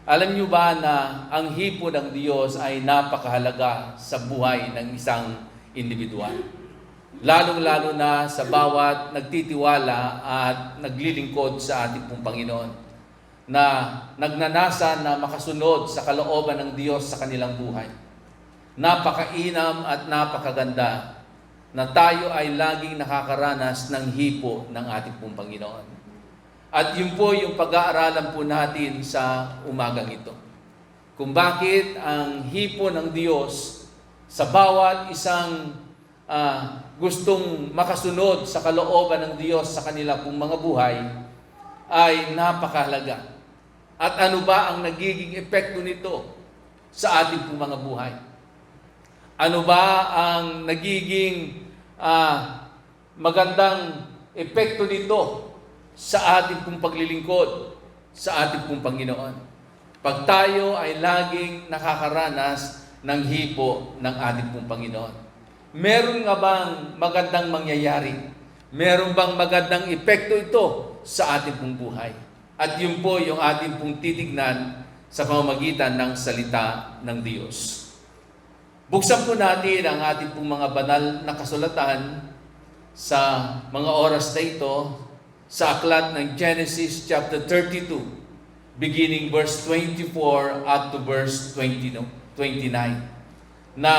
Alam niyo ba na ang hipo ng Diyos ay napakahalaga sa buhay ng isang individual? Lalong-lalo na sa bawat nagtitiwala at naglilingkod sa ating pong Panginoon, na nagnanasa na makasunod sa kalooban ng Diyos sa kanilang buhay. Napakainam at napakaganda na tayo ay laging nakakaranas ng hipo ng ating pong Panginoon. At yun po yung pag-aaralan po natin sa umagang ito. Kung bakit ang hipo ng Diyos sa bawat isang gustong makasunod sa kalooban ng Diyos sa kanila pong mga buhay ay napakahalaga. At ano ba ang nagiging epekto nito sa ating pong mga buhay? Ano ba ang nagiging magandang epekto nito sa ating pong paglilingkod sa ating pong Panginoon? Pag tayo ay laging nakakaranas ng hipo ng ating pong Panginoon. Meron nga bang magandang mangyayari? Meron bang magandang epekto ito sa ating pong buhay? At yun po yung ating pong titignan sa pamamagitan ng salita ng Diyos. Buksan po natin ang ating pong mga banal na kasulatan sa mga oras na ito sa aklat ng Genesis chapter 32, beginning verse 24 up to verse 29, na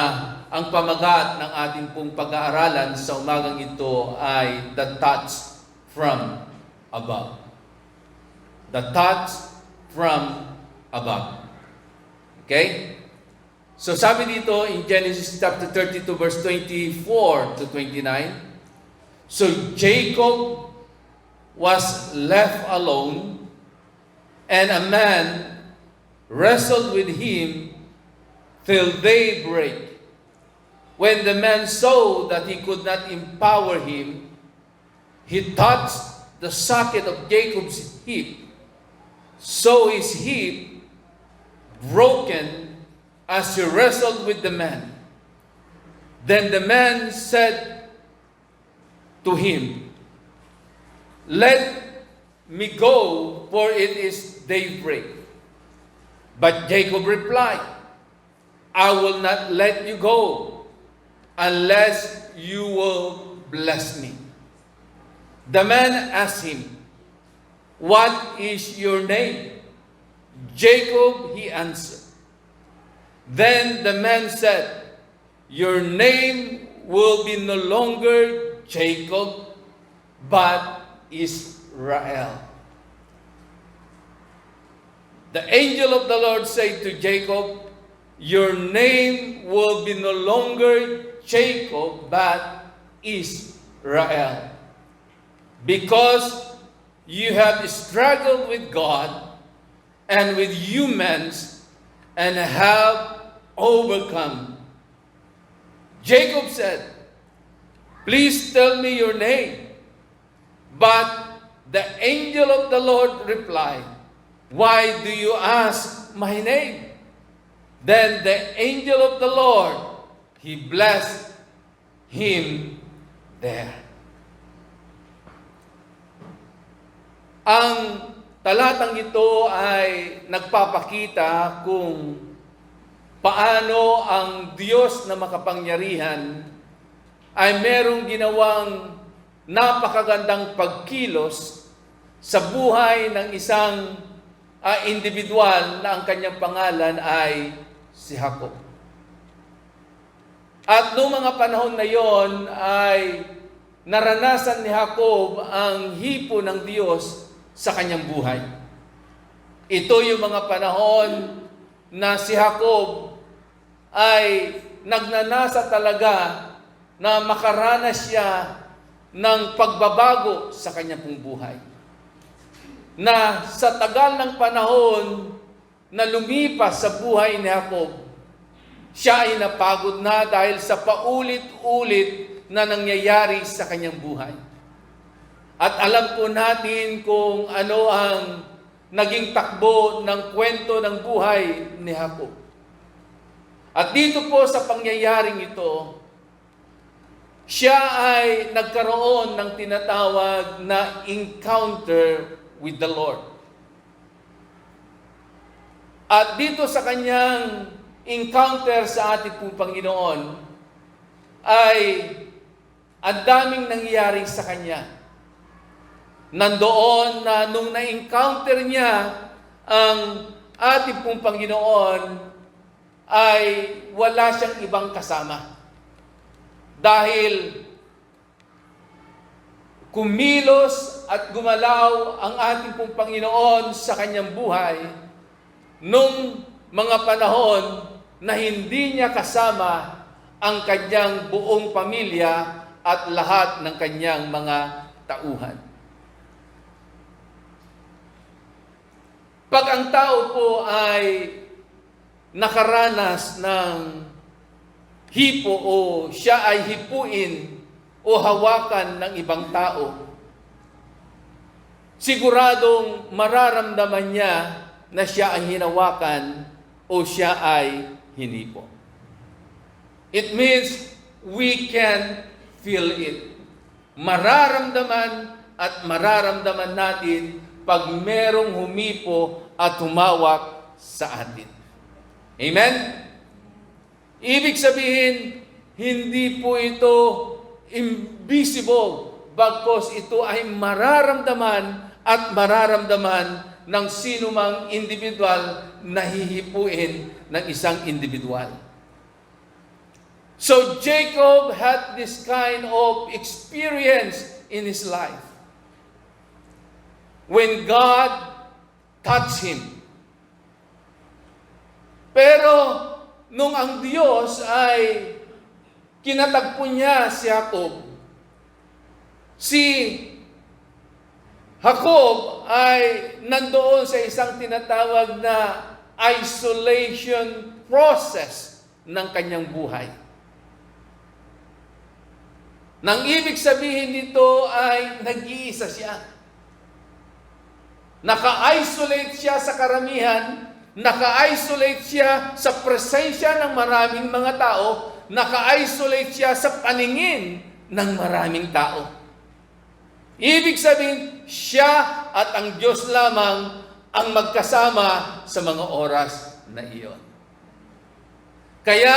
ang pamagat ng ating pong pag-aaralan sa umagang ito ay the touch from above. The touch from above. Okay? So sabi dito in Genesis chapter 32 verse 24 to 29, so Jacob was left alone, and a man wrestled with him till daybreak. When the man saw that he could not empower him, he touched the socket of Jacob's hip, so his hip broken as he wrestled with the man. Then the man said to him, "Let me go, for it is daybreak." But Jacob replied, "I will not let you go unless you will bless me." The man asked him, "What is your name?" "Jacob," he answered. Then the man said, "Your name will be no longer Jacob, but Israel." The angel of the Lord said to Jacob, "Your name will be no longer Jacob, but Israel, because you have struggled with God and with humans and have overcome." Jacob said, "Please tell me your name." But the angel of the Lord replied, "Why do you ask my name?" Then the angel of the Lord, he blessed him there. Ang talatang ito ay nagpapakita kung paano ang Diyos na makapangyarihan ay merong ginawang napakagandang pagkilos sa buhay ng isang individual na ang kanyang pangalan ay si Jacob. At noong mga panahon na yon ay naranasan ni Jacob ang hipo ng Diyos sa kanyang buhay. Ito yung mga panahon na si Jacob ay nagnanasa talaga na makaranas siya ng pagbabago sa kanyang pong buhay. Na sa tagal ng panahon na lumipas sa buhay ni Jacob, siya ay napagod na dahil sa paulit-ulit na nangyayari sa kanyang buhay. At alam po natin kung ano ang naging takbo ng kwento ng buhay ni Jacob. At dito po sa pangyayaring ito, siya ay nagkaroon ng tinatawag na encounter with the Lord. At dito sa kanyang encounter sa ating pong Panginoon, ay ang daming nangyayari sa kanya. Nandoon na nung na-encounter niya ang ating pong Panginoon, ay wala siyang ibang kasama. Dahil kumilos at gumalaw ang ating pong Panginoon sa kanyang buhay nung mga panahon na hindi niya kasama ang kanyang buong pamilya at lahat ng kanyang mga tauhan. Pag ang tao po ay nakaranas ng hipo o siya ay hipuin o hawakan ng ibang tao, siguradong mararamdaman niya na siya ang hinawakan o siya ay hinipo. It means we can feel it. Mararamdaman at mararamdaman natin pag merong humipo at humawak sa atin. Amen? Ibig sabihin, hindi po ito invisible, bagkus ito ay mararamdaman at mararamdaman ng sinumang individual na hihipuin ng isang individual. So Jacob had this kind of experience in his life. When God touched him. Pero nung ang Diyos ay kinatagpo niya si Jacob, si Jacob ay nandoon sa isang tinatawag na isolation process ng kanyang buhay. Nang ibig sabihin nito ay nag-iisa siya. Naka-isolate siya sa karamihan, naka-isolate siya sa presensya ng maraming mga tao, naka-isolate siya sa paningin ng maraming tao. Ibig sabihin, siya at ang Diyos lamang ang magkasama sa mga oras na iyon. Kaya,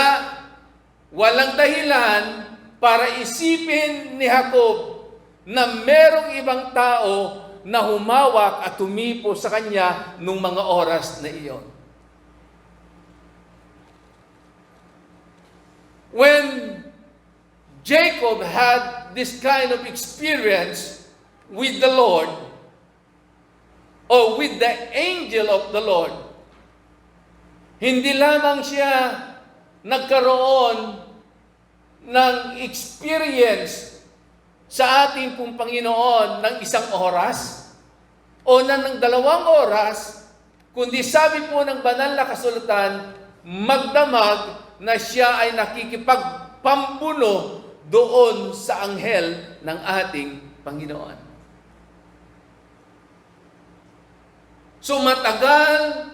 walang dahilan para isipin ni Jacob na merong ibang tao na humawak at humipo sa kanya nung mga oras na iyon. When Jacob had this kind of experience with the Lord, or with the angel of the Lord, hindi lamang siya nagkaroon ng experience sa ating pong Panginoon ng isang oras o ng 2 oras, kundi sabi po ng banal na kasulatan, magdamag na siya ay nakikipagpambuno doon sa anghel ng ating Panginoon. So matagal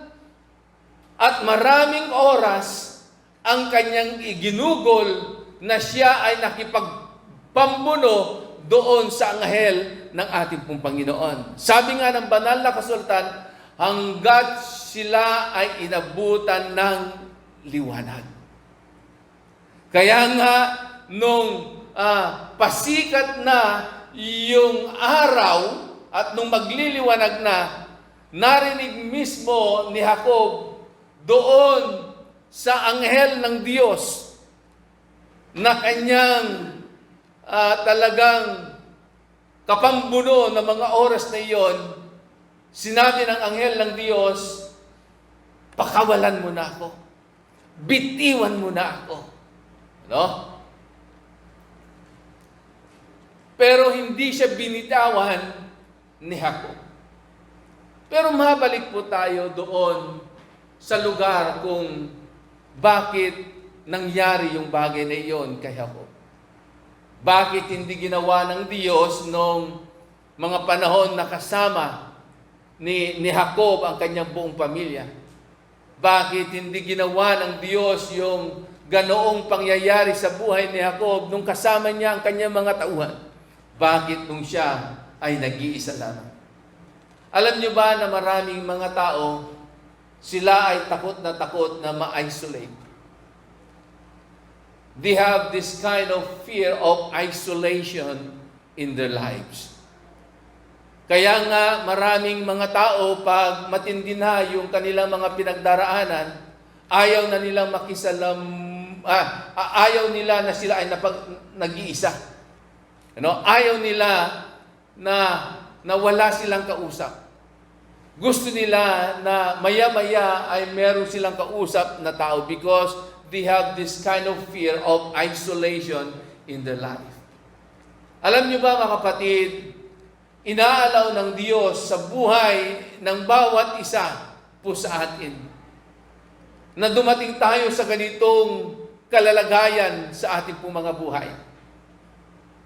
at maraming oras ang kanyang iginugol na siya ay nakipagpambuno doon sa anghel ng ating pong Panginoon. Sabi nga ng banal na kasulatan, hanggat sila ay inabutan ng liwanag. Kaya nga, nung pasikat na yung araw at nung magliliwanag na, narinig mismo ni Jacob doon sa anghel ng Diyos na kanyang talagang kapambuno ng mga oras na iyon, sinabi ng anghel ng Diyos, pakawalan mo na ako. Bitiwan mo na ako. No? Pero hindi siya binitawan ni Jacob. Pero mabalik po tayo doon sa lugar kung bakit nangyari yung bagay na iyon kay Jacob. Bakit hindi ginawa ng Diyos nung mga panahon na kasama ni Jacob ang kanyang buong pamilya? Bakit hindi ginawa ng Diyos yung ganoong pangyayari sa buhay ni Jacob nung kasama niya ang kanyang mga tauhan? Bakit nung siya ay nag-iisa lamang? Alam niyo ba na maraming mga tao sila ay takot na ma-isolate. They have this kind of fear of isolation in their lives. Kaya nga maraming mga tao, pag matindi na yung kanilang mga pinagdaraanan, ayaw na nilang ayaw nila na sila ay nag-iisa. Ayaw nila na wala silang kausap. Gusto nila na maya-maya ay meron silang kausap na tao because they have this kind of fear of isolation in their life. Alam niyo ba mga kapatid, inaalaw ng Diyos sa buhay ng bawat isa po sa atin na dumating tayo sa ganitong kalalagayan sa ating pong mga buhay.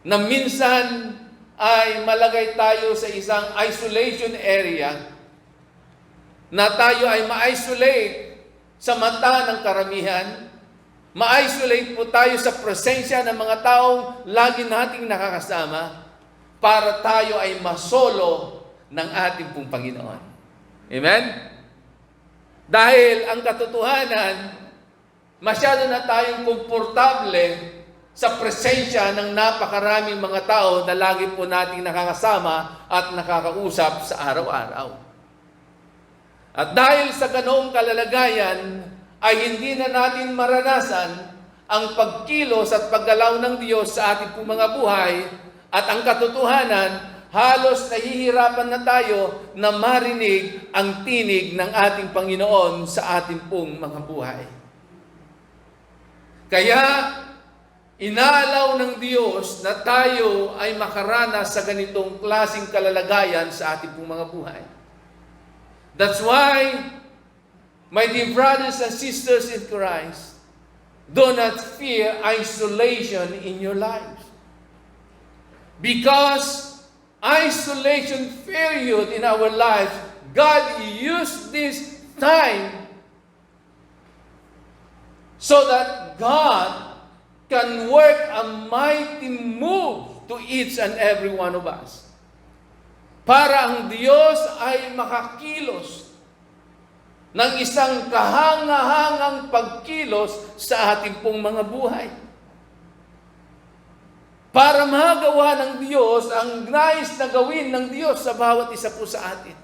Na minsan ay malagay tayo sa isang isolation area, na tayo ay ma-isolate sa mata ng karamihan, ma-isolate po tayo sa presensya ng mga taong lagi nating nakakasama para tayo ay masolo ng ating pong Panginoon. Amen? Dahil ang katotohanan, masyado na tayong komportable sa presensya ng napakaraming mga tao na lagi po nating nakakasama at nakakausap sa araw-araw. At dahil sa ganoong kalalagayan, ay hindi na natin maranasan ang pagkilos at paggalaw ng Diyos sa ating pong mga buhay, at ang katotohanan, halos nahihirapan na tayo na marinig ang tinig ng ating Panginoon sa ating pong mga buhay. Kaya, inaalaw ng Diyos na tayo ay makaranas sa ganitong klaseng kalalagayan sa ating pong mga buhay. That's why, my dear brothers and sisters in Christ, do not fear isolation in your lives. Because isolation period in our lives, God used this time so that God can work a mighty move to each and every one of us. Para ang Diyos ay makakilos ng isang kahanga-hangang pagkilos sa ating pong mga buhay. Para magawa ng Diyos ang nais na gawin ng Diyos sa bawat isa po sa atin.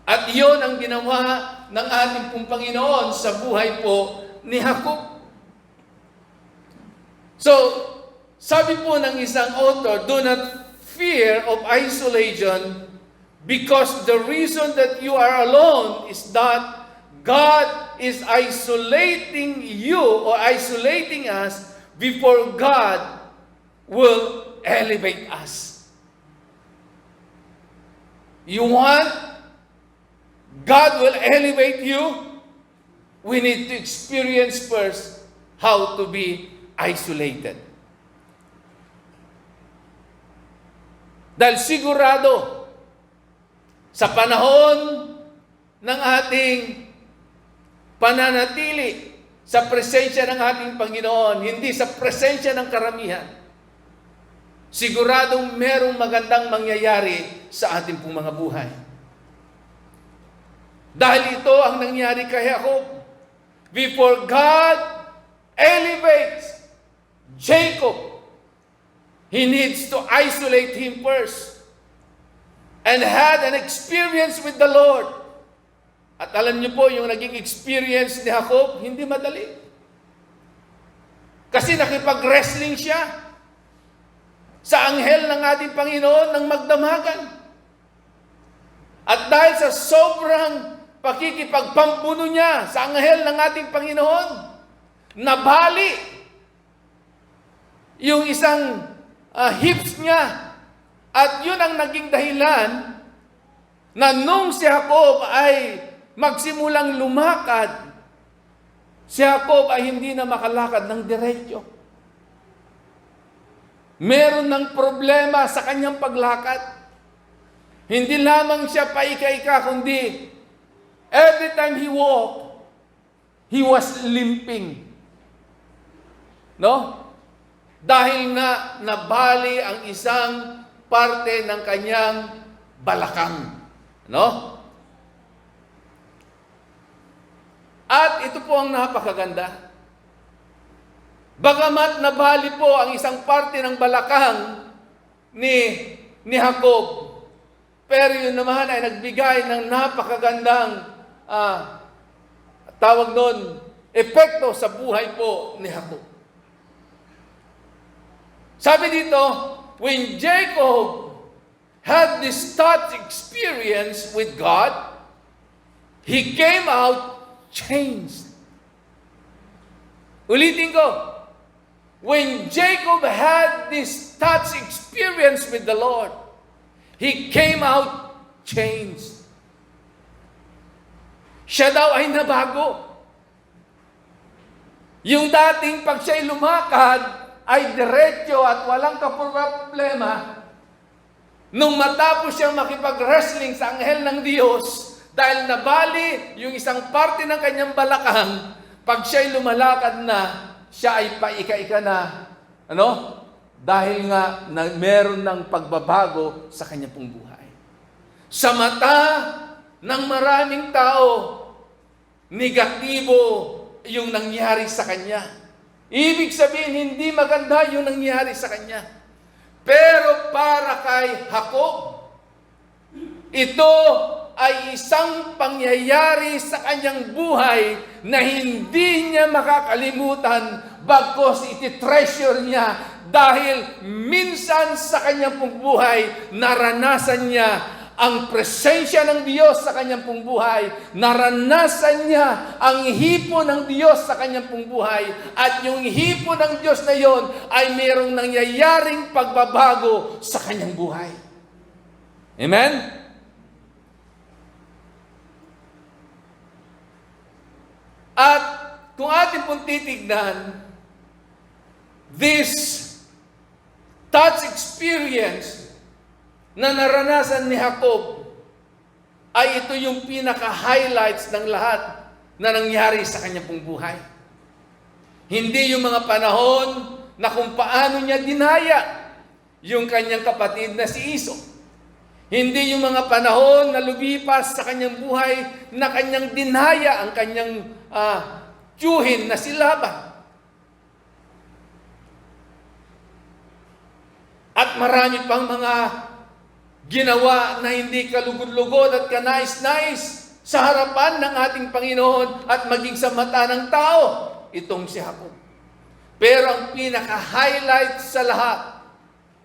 At iyon ang ginawa ng ating pong Panginoon sa buhay po ni Jacob. So, sabi po ng isang author, do not fear of isolation, because the reason that you are alone is that God is isolating you or isolating us before God will elevate us. You want God will elevate you? We need to experience first how to be isolated. Dahil sigurado, sa panahon ng ating pananatili sa presensya ng ating Panginoon, hindi sa presensya ng karamihan, siguradong merong magandang mangyayari sa ating pong mga buhay. Dahil ito ang nangyari kay Jacob. Before God elevates Jacob, he needs to isolate him first and had an experience with the Lord. At alam niyo po, yung naging experience ni Jacob, hindi madali. Kasi nakipag-wrestling siya sa anghel ng ating Panginoon ng magdamagan. At dahil sa sobrang pakikipagpampuno niya sa anghel ng ating Panginoon, nabali yung isang hips niya. At yun ang naging dahilan na nung si Jacob ay magsimulang lumakad, si Jacob ay hindi na makalakad ng diretso. Meron ng problema sa kanyang paglakad. Hindi lamang siya paika-ika, kundi every time he walked, he was limping. No? Dahil nga nabali ang isang parte ng kanyang balakang. No? At ito po ang napakaganda. Bagamat nabali po ang isang parte ng balakang ni Jacob, pero yun naman ay nagbigay ng napakagandang tawag nun, epekto sa buhay po ni Jacob. Sabi dito, when Jacob had this touch experience with God, he came out changed. Ulitin ko, when Jacob had this touch experience with the Lord, he came out changed. Siya daw ay nabago. Yung dating pag siya'y lumakad ay diretso at walang problema, nung matapos siyang makipag-wrestling sa anghel ng Diyos, dahil nabali yung isang parte ng kanyang balakang, pag siya'y lumalakad na, siya ay paika-ika na, dahil nga na meron ng pagbabago sa kanyang pong buhay. Sa mata ng maraming tao, negatibo yung nangyari sa kanya. Ibig sabihin, hindi maganda yung nangyari sa kanya. Pero para kay Jacob, ito ay isang pangyayari sa kanyang buhay na hindi niya makakalimutan, bagkus iti-treasure niya dahil minsan sa kanyang pong buhay, naranasan niya ang presensya ng Diyos sa kanyang pong buhay, naranasan niya ang hipo ng Diyos sa kanyang pong buhay, at yung hipo ng Diyos na yon ay mayroong nangyayaring pagbabago sa kanyang buhay. Amen? At kung atin pong titignan, this touch experience na naranasan ni Jacob ay ito yung pinaka-highlights ng lahat na nangyari sa kanyang pong buhay. Hindi yung mga panahon na kung paano niya dinaya yung kanyang kapatid na si Iso. Hindi yung mga panahon na lumipas sa kanyang buhay na kanyang dinaya ang kanyang tiyuhin na si Laban. At marami pang mga ginawa na hindi kalugod-lugod at kanais-nais sa harapan ng ating Panginoon at maging sa mata ng tao, itong si Jacob. Pero ang pinaka-highlight sa lahat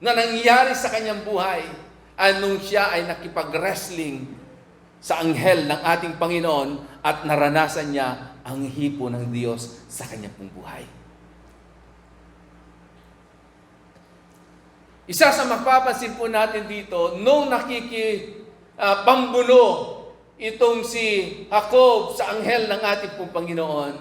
na nangyari sa kanyang buhay, anong siya ay nakipag-wrestling sa anghel ng ating Panginoon at naranasan niya ang hipo ng Diyos sa kanyang pong buhay. Isa sa mapapansin po natin dito, nung pambuno itong si Jacob sa anghel ng ating pong Panginoon,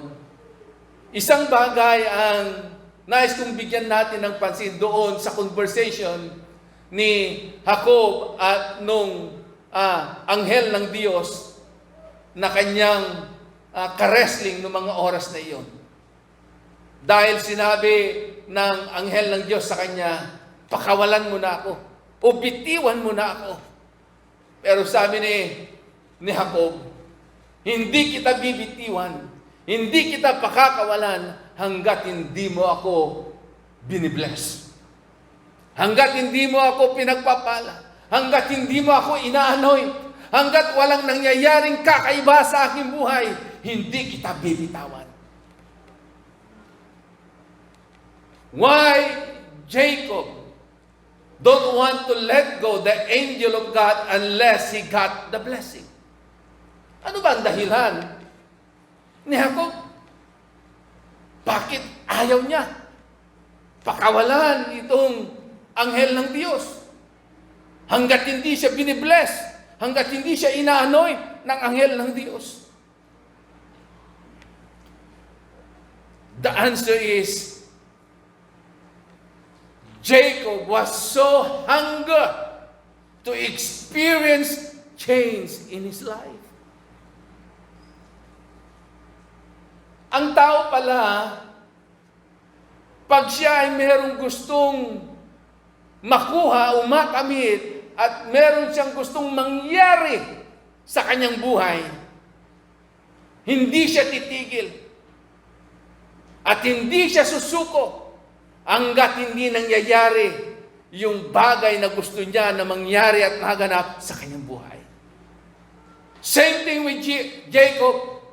isang bagay ang nais kong bigyan natin ng pansin doon sa conversation ni Jacob at nung anghel ng Diyos na kanyang ka-wrestling noong mga oras na iyon. Dahil sinabi ng anghel ng Diyos sa kanya, pakawalan mo na ako, o bitiwan mo na ako. Pero sabi ni Jacob, hindi kita bibitiwan, hindi kita pakakawalan hanggat hindi mo ako binibless. Hanggat hindi mo ako pinagpapala, hanggat hindi mo ako inaanoy, hanggat walang nangyayaring kakaiba sa aking buhay, hindi kita bibitawan. Why Jacob don't want to let go the angel of God unless he got the blessing? Ano ba ang dahilan ni Jacob? Bakit ayaw niya pakawalan itong anghel ng Diyos? Hanggat hindi siya binibless, hanggat hindi siya inaanoy ng anghel ng Diyos. The answer is, Jacob was so hungry to experience change in his life. Ang tao pala, pag siya ay merong gustong makuha o makamit at meron siyang gustong mangyari sa kanyang buhay, Hindi siya titigil. At hindi siya susuko hanggat hindi nangyayari yung bagay na gusto niya na mangyari at naganap sa kanyang buhay. Same thing with Jacob.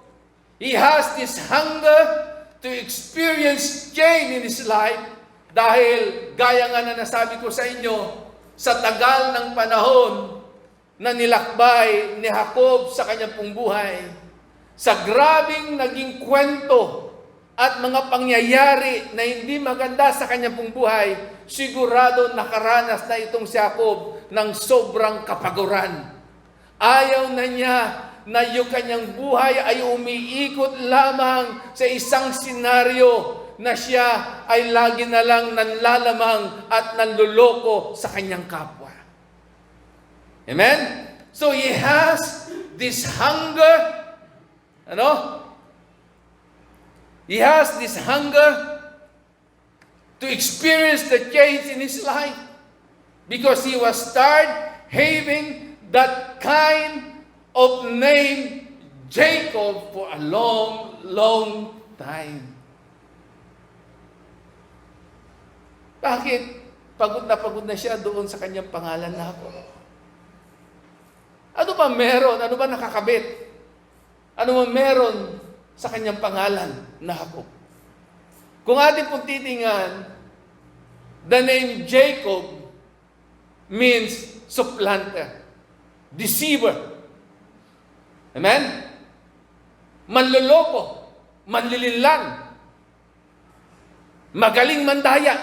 He has this hunger to experience change in his life dahil gaya nga na nasabi ko sa inyo, sa tagal ng panahon na nilakbay ni Jacob sa kanyang pong buhay, sa grabing naging kwento at mga pangyayari na hindi maganda sa kanyang pong buhay, sigurado nakaranas na itong si Jacob ng sobrang kapaguran. Ayaw na niya na yung kanyang buhay ay umiikot lamang sa isang senaryo na siya ay lagi na lang nanlalamang at nanluloko sa kanyang kapwa. Amen? So he has this hunger, He has this hunger to experience the change in his life because he was tired having that kind of name Jacob for a long, long time. Bakit? Pagod na siya doon sa kanyang pangalan na ako. Ano ba meron? Ano ba nakakabit? Ano ba meron sa kanyang pangalan na ako? Kung ating pong titingnan, the name Jacob means supplanter, deceiver. Amen? Manloloko, manlilinlang, magaling mandaya.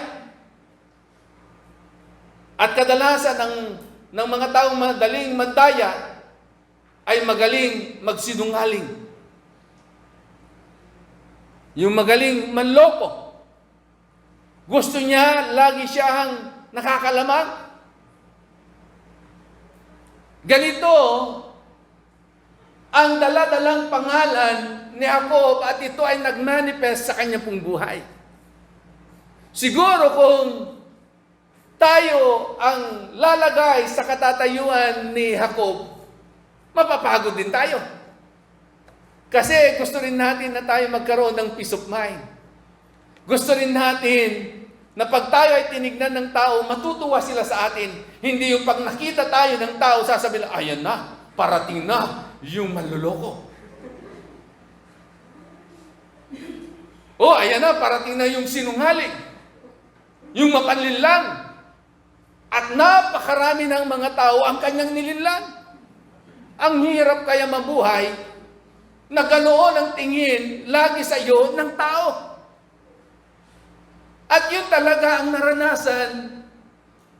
At kadalasan ng mga taong madaling mandaya ay magaling magsinungaling. Yung magaling manloko. Gusto niya, lagi siyang nakakalamang. Ganito ang dala-dalang pangalan ni Jacob at ito ay nagmanifest sa kanya pong buhay. Siguro kung tayo ang lalagay sa katatayuan ni Jacob, mapapagod din tayo. Kasi gusto rin natin na tayo magkaroon ng peace of mind. Gusto rin natin na pag tayo ay tinignan ng tao, matutuwa sila sa atin. Hindi yung pag nakita tayo ng tao, sasabihin, ayan na, parating na yung manloloko. Ayan na, parating na yung sinungaling. Yung mapanlinlang. At napakarami ng mga tao ang kanyang nilinlang. Ang hirap kaya mabuhay na ganoon ang tingin lagi sa iyo ng tao. At yun talaga ang naranasan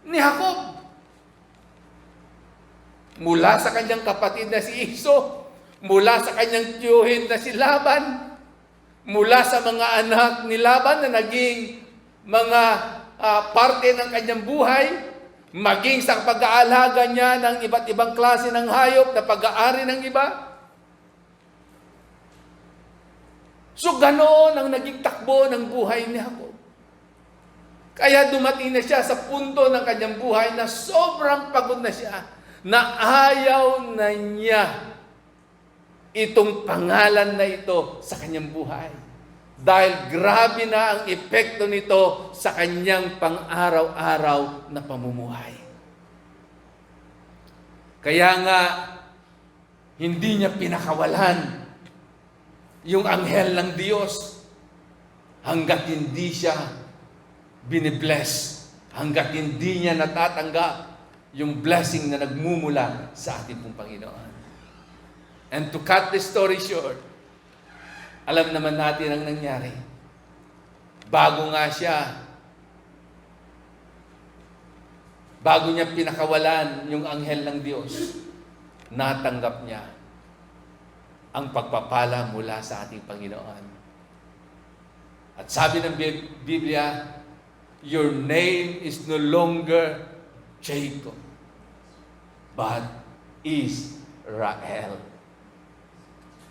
ni Jacob. Mula sa kanyang kapatid na si Iso, mula sa kanyang tiyuhin na si Laban, mula sa mga anak ni Laban na naging mga parte ng kanyang buhay, maging sa pag-aalaga niya ng iba't ibang klase ng hayop na pag-aari ng iba. So ganoon ang naging takbo ng buhay ni Jacob. Kaya dumating na siya sa punto ng kanyang buhay na sobrang pagod na siya, na ayaw na niya itong pangalan na ito sa kanyang buhay. Dahil grabe na ang epekto nito sa kanyang pang-araw-araw na pamumuhay. Kaya nga, hindi niya pinakawalan yung anghel ng Diyos hanggat hindi siya binibless, hanggat hindi niya natatanggap yung blessing na nagmumula sa ating pong Panginoon. And to cut the story short, alam naman natin ang nangyari. Bago niya pinakawalan yung anghel ng Diyos, natanggap niya ang pagpapala mula sa ating Panginoon. At sabi ng Biblia, your name is no longer Jacob, but Israel.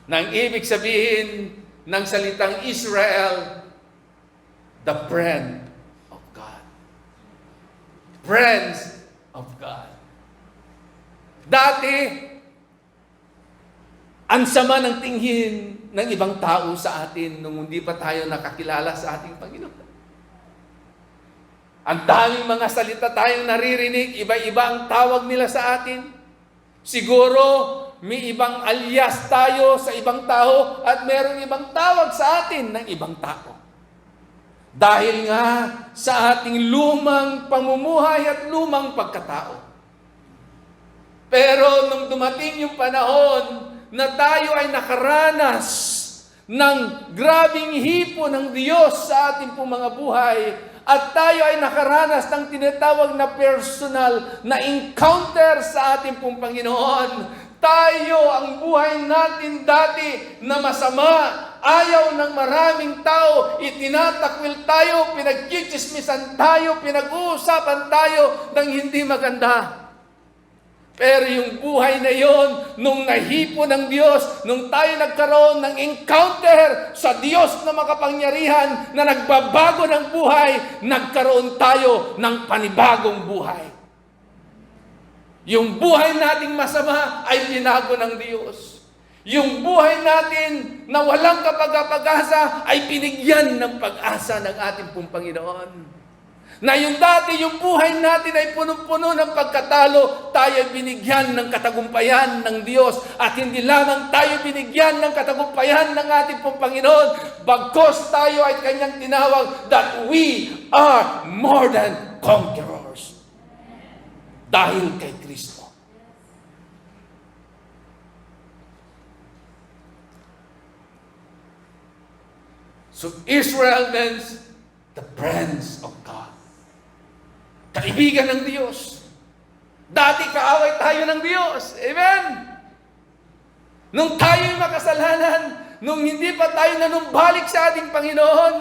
Nang ibig sabihin ng salitang Israel, the friend of God. Friends of God. Dati, ang sama ng tingin ng ibang tao sa atin nung hindi pa tayo nakakilala sa ating Panginoon. Ang daming mga salita tayong naririnig, iba-iba ang tawag nila sa atin. Siguro, may ibang alias tayo sa ibang tao at merong ibang tawag sa atin ng ibang tao. Dahil nga sa ating lumang pamumuhay at lumang pagkatao. Pero nung dumating yung panahon na tayo ay nakaranas ng grabing hipo ng Diyos sa ating pong mga buhay, at tayo ay nakaranas ng tinatawag na personal na encounter sa ating pong Panginoon. Tayo, ang buhay natin dati na masama, ayaw ng maraming tao, itinatakwil tayo, pinagkikismisan tayo, pinag-uusapan tayo ng hindi maganda. Pero yung buhay na yon, nung nahipo ng Diyos, nung tayo nagkaroon ng encounter sa Diyos na makapangyarihan, na nagbabago ng buhay, nagkaroon tayo ng panibagong buhay. Yung buhay nating masama ay binago ng Diyos. Yung buhay natin na walang kapag-pag-asa ay binigyan ng pag-asa ng ating pong Panginoon. Na yung dati, yung buhay natin ay punong-puno ng pagkatalo, tayo ay binigyan ng katagumpayan ng Diyos. At hindi lamang tayo binigyan ng katagumpayan ng ating pong Panginoon, bagkos tayo ay kanyang tinawag that we are more than conquerors. Dahil kay Kristo. So Israel means the friends of God. Kaibigan ng Diyos. Dati kaaway tayo ng Diyos. Amen? Nung tayo'y makasalanan, nung hindi pa tayo nanumbalik sa ating Panginoon,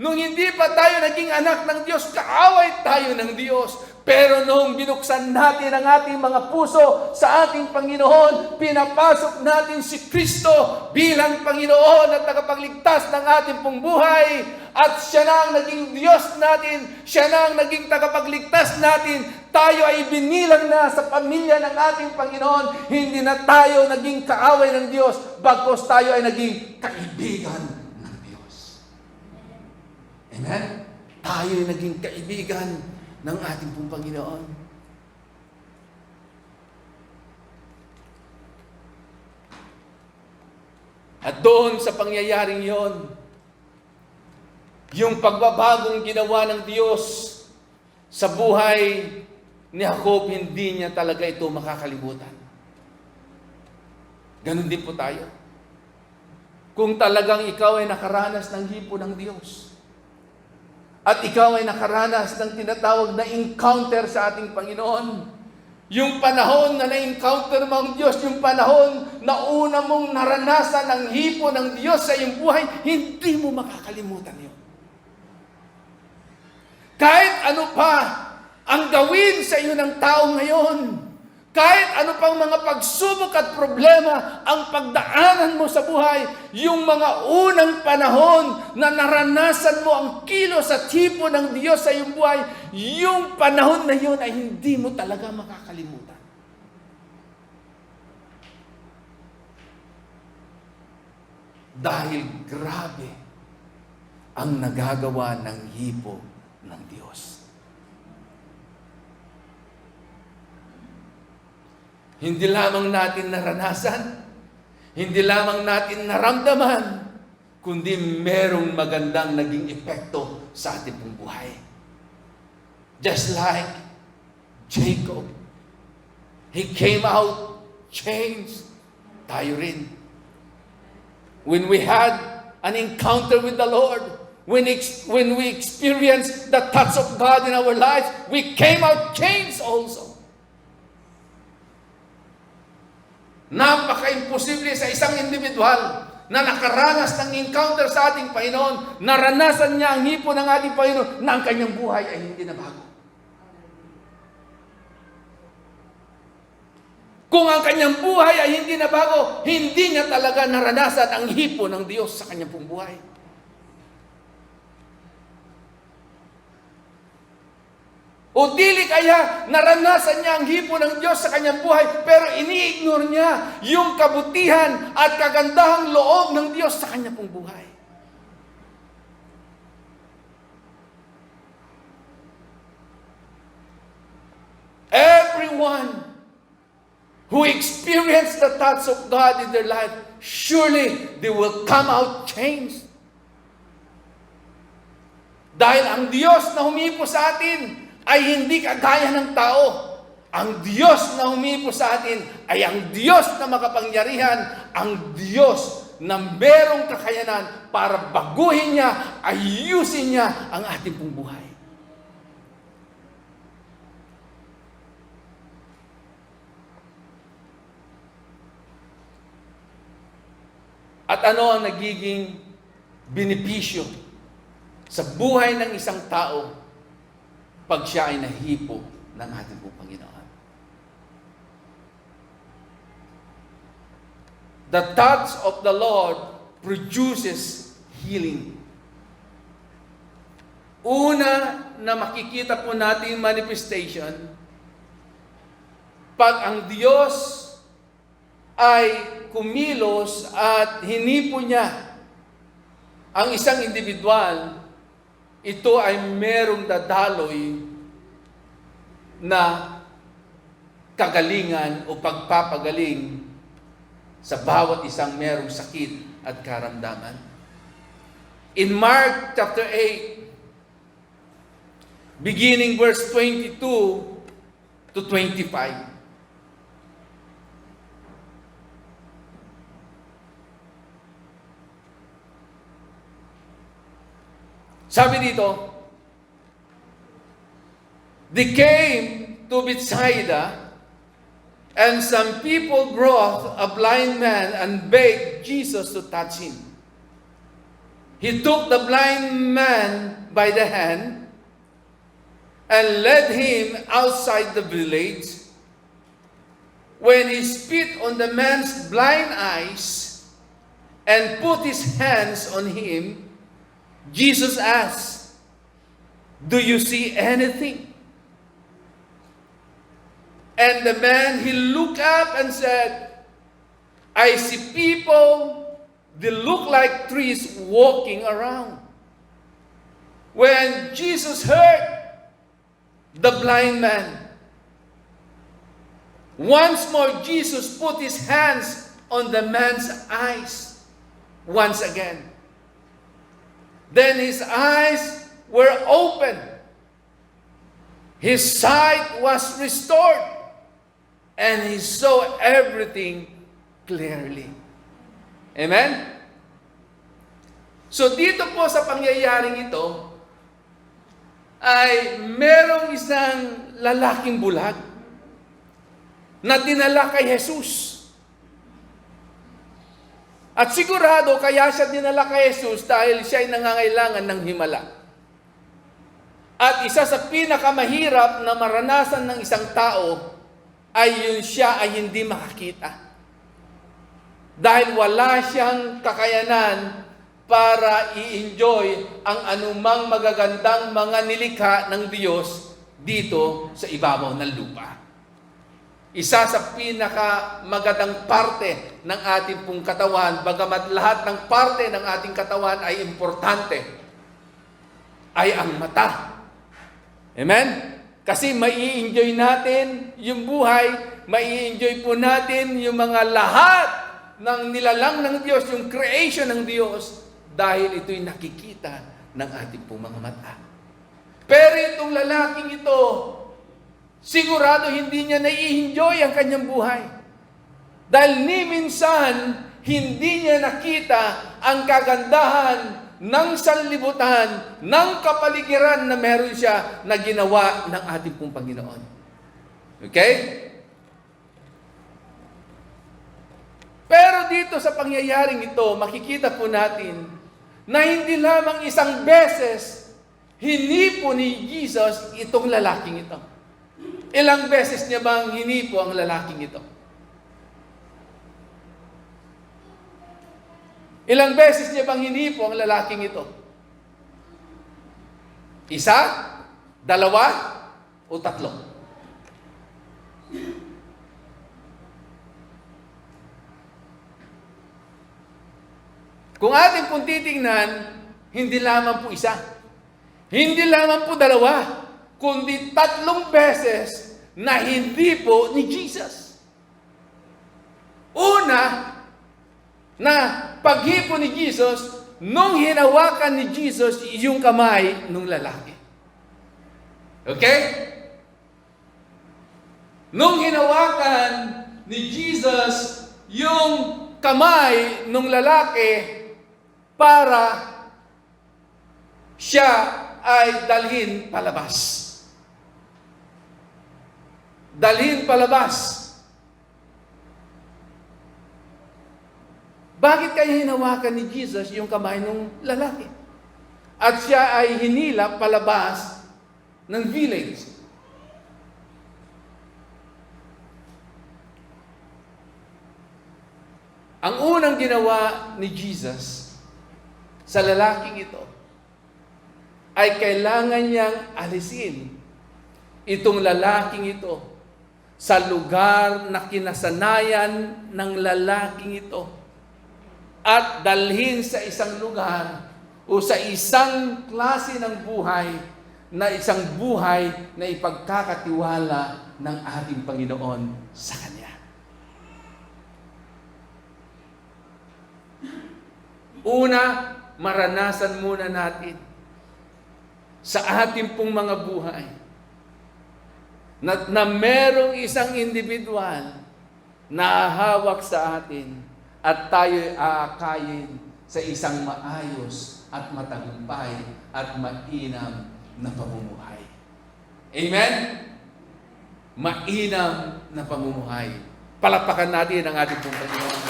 nung hindi pa tayo naging anak ng Diyos, kaaway tayo ng Diyos. Pero nung binuksan natin ang ating mga puso sa ating Panginoon, pinapasok natin si Kristo bilang Panginoon at tagapagligtas ng ating pong buhay. At siya na ang naging Diyos natin, siya na ang naging tagapagligtas natin. Tayo ay binilang na sa pamilya ng ating Panginoon. Hindi na tayo naging kaaway ng Diyos, bagkos tayo ay naging kaibigan ng Diyos. Amen? Tayo ay naging kaibigan ng ating pong Panginoon. At doon sa pangyayaring yon, yung pagbabagong ginawa ng Diyos sa buhay ni Jacob, hindi niya talaga ito makakalimutan. Ganon din po tayo. Kung talagang ikaw ay nakaranas ng hipo ng Diyos, at ikaw ay nakaranas ng tinatawag na encounter sa ating Panginoon, yung panahon na na-encounter mo ang Diyos, yung panahon na una mong naranasan ang hipo ng Diyos sa iyong buhay, hindi mo makakalimutan yun. Kahit ano pa ang gawin sa iyo ng tao ngayon, kahit ano pang mga pagsubok at problema ang pagdaanan mo sa buhay, yung mga unang panahon na naranasan mo ang kilos at hipo ng Diyos sa iyong buhay, yung panahon na yun ay hindi mo talaga makakalimutan. Dahil grabe ang nagagawa ng hipo ng Diyos. Hindi lamang natin naranasan, hindi lamang natin naramdaman, kundi merong magandang naging epekto sa ating pong buhay. Just like Jacob, he came out changed. Tayo rin. When we had an encounter with the Lord, when we experienced the touch of God in our lives, we came out changed also. Napaka-imposible sa isang individual na nakaranas ng encounter sa ating Panginoon, naranasan niya ang hipo ng ating Panginoon, na ang kanyang buhay ay hindi na bago. Kung ang kanyang buhay ay hindi na bago, hindi niya talaga naranasan ang hipo ng Diyos sa kanyang pong buhay. O dili kaya naranasan niya ang hipo ng Diyos sa kanyang buhay, pero ini-ignore niya yung kabutihan at kagandahang loob ng Diyos sa kanyang pong buhay. Everyone who experience the touch of God in their life, surely they will come out changed. Dahil ang Diyos na humipo sa atin ay hindi kagaya ng tao. Ang Diyos na humipo sa atin ay ang Diyos na makapangyarihan, ang Diyos na merong kakayanan para baguhin niya, ayusin niya ang ating pong buhay. At ano ang nagiging benepisyo sa buhay ng isang tao pag siya ay nahipo ng ating pong Panginoon? The touch of the Lord produces healing. Una na makikita po natin yung manifestation, pag ang Diyos ay kumilos at hinipo niya ang isang individual, ito ay merong dadaloy na kagalingan o pagpapagaling sa bawat isang merong sakit at karamdaman. In Mark chapter 8, beginning verse 22 to 25. Sabi dito, they came to Bethsaida, and some people brought a blind man and begged Jesus to touch him. He took the blind man by the hand and led him outside the village. When he spit on the man's blind eyes and put his hands on him, Jesus asked, "Do you see anything?" And the man, he looked up and said, "I see people, they look like trees walking around." When Jesus heard the blind man, once more Jesus put his hands on the man's eyes once again. Then his eyes were opened. His sight was restored, and he saw everything clearly. Amen? So dito po sa pangyayaring ito, ay merong isang lalaking bulag na dinala kay Jesus. At sigurado kaya siya dinala kay Jesus dahil siya ay nangangailangan ng himala. At isa sa pinakamahirap na maranasan ng isang tao ay yun siya ay hindi makakita. Dahil wala siyang kakayanan para i-enjoy ang anumang magagandang mga nilikha ng Diyos dito sa ibabaw ng lupa. Isa sa pinakamagandang parte ng ating pong katawan, bagamat lahat ng parte ng ating katawan ay importante, ay ang mata. Amen? Kasi mai-enjoy natin yung buhay, mai-enjoy po natin yung mga lahat ng nilalang ng Diyos, yung creation ng Diyos, dahil ito'y nakikita ng ating pong mga mata. Pero itong lalaking ito, sigurado hindi niya nai-enjoy ang kanyang buhay. Dahil ni minsan, hindi niya nakita ang kagandahan ng sanlibutan, ng kapaligiran na meron siya na ginawa ng ating pong Panginoon. Okay? Pero dito sa pangyayaring ito, makikita po natin na hindi lamang isang beses hinipo ni Jesus itong lalaking ito. Ilang beses niya bang hinipo ang lalaking ito? Ilang beses niya bang hinipo ang lalaking ito? Isa? Dalawa? O tatlo? Kung ating pong titingnan, hindi lamang po isa. Hindi lamang po dalawa, kundi 3 beses na hindi po ni Jesus. Una, na paghipo ni Jesus, nung hinawakan ni Jesus yung kamay ng lalaki. Okay? Nung hinawakan ni Jesus yung kamay ng lalaki para siya ay dalhin palabas. Dalhin palabas. Bakit kaya hinawakan ni Jesus yung kamay ng lalaki? At siya ay hinila palabas ng village. Ang unang ginawa ni Jesus sa lalaking ito ay kailangan niyang alisin itong lalaking ito sa lugar na kinasanayan ng lalaking ito at dalhin sa isang lugar o sa isang klase ng buhay na isang buhay na ipagkakatiwala ng ating Panginoon sa Kanya. Una, maranasan muna natin sa ating pong mga buhay na merong isang individual na hawak sa atin at tayo'y aakayin sa isang maayos at matagumpay at mainam na pamumuhay. Amen? Mainam na pamumuhay. Palapakan natin ang ating pong Panginoon.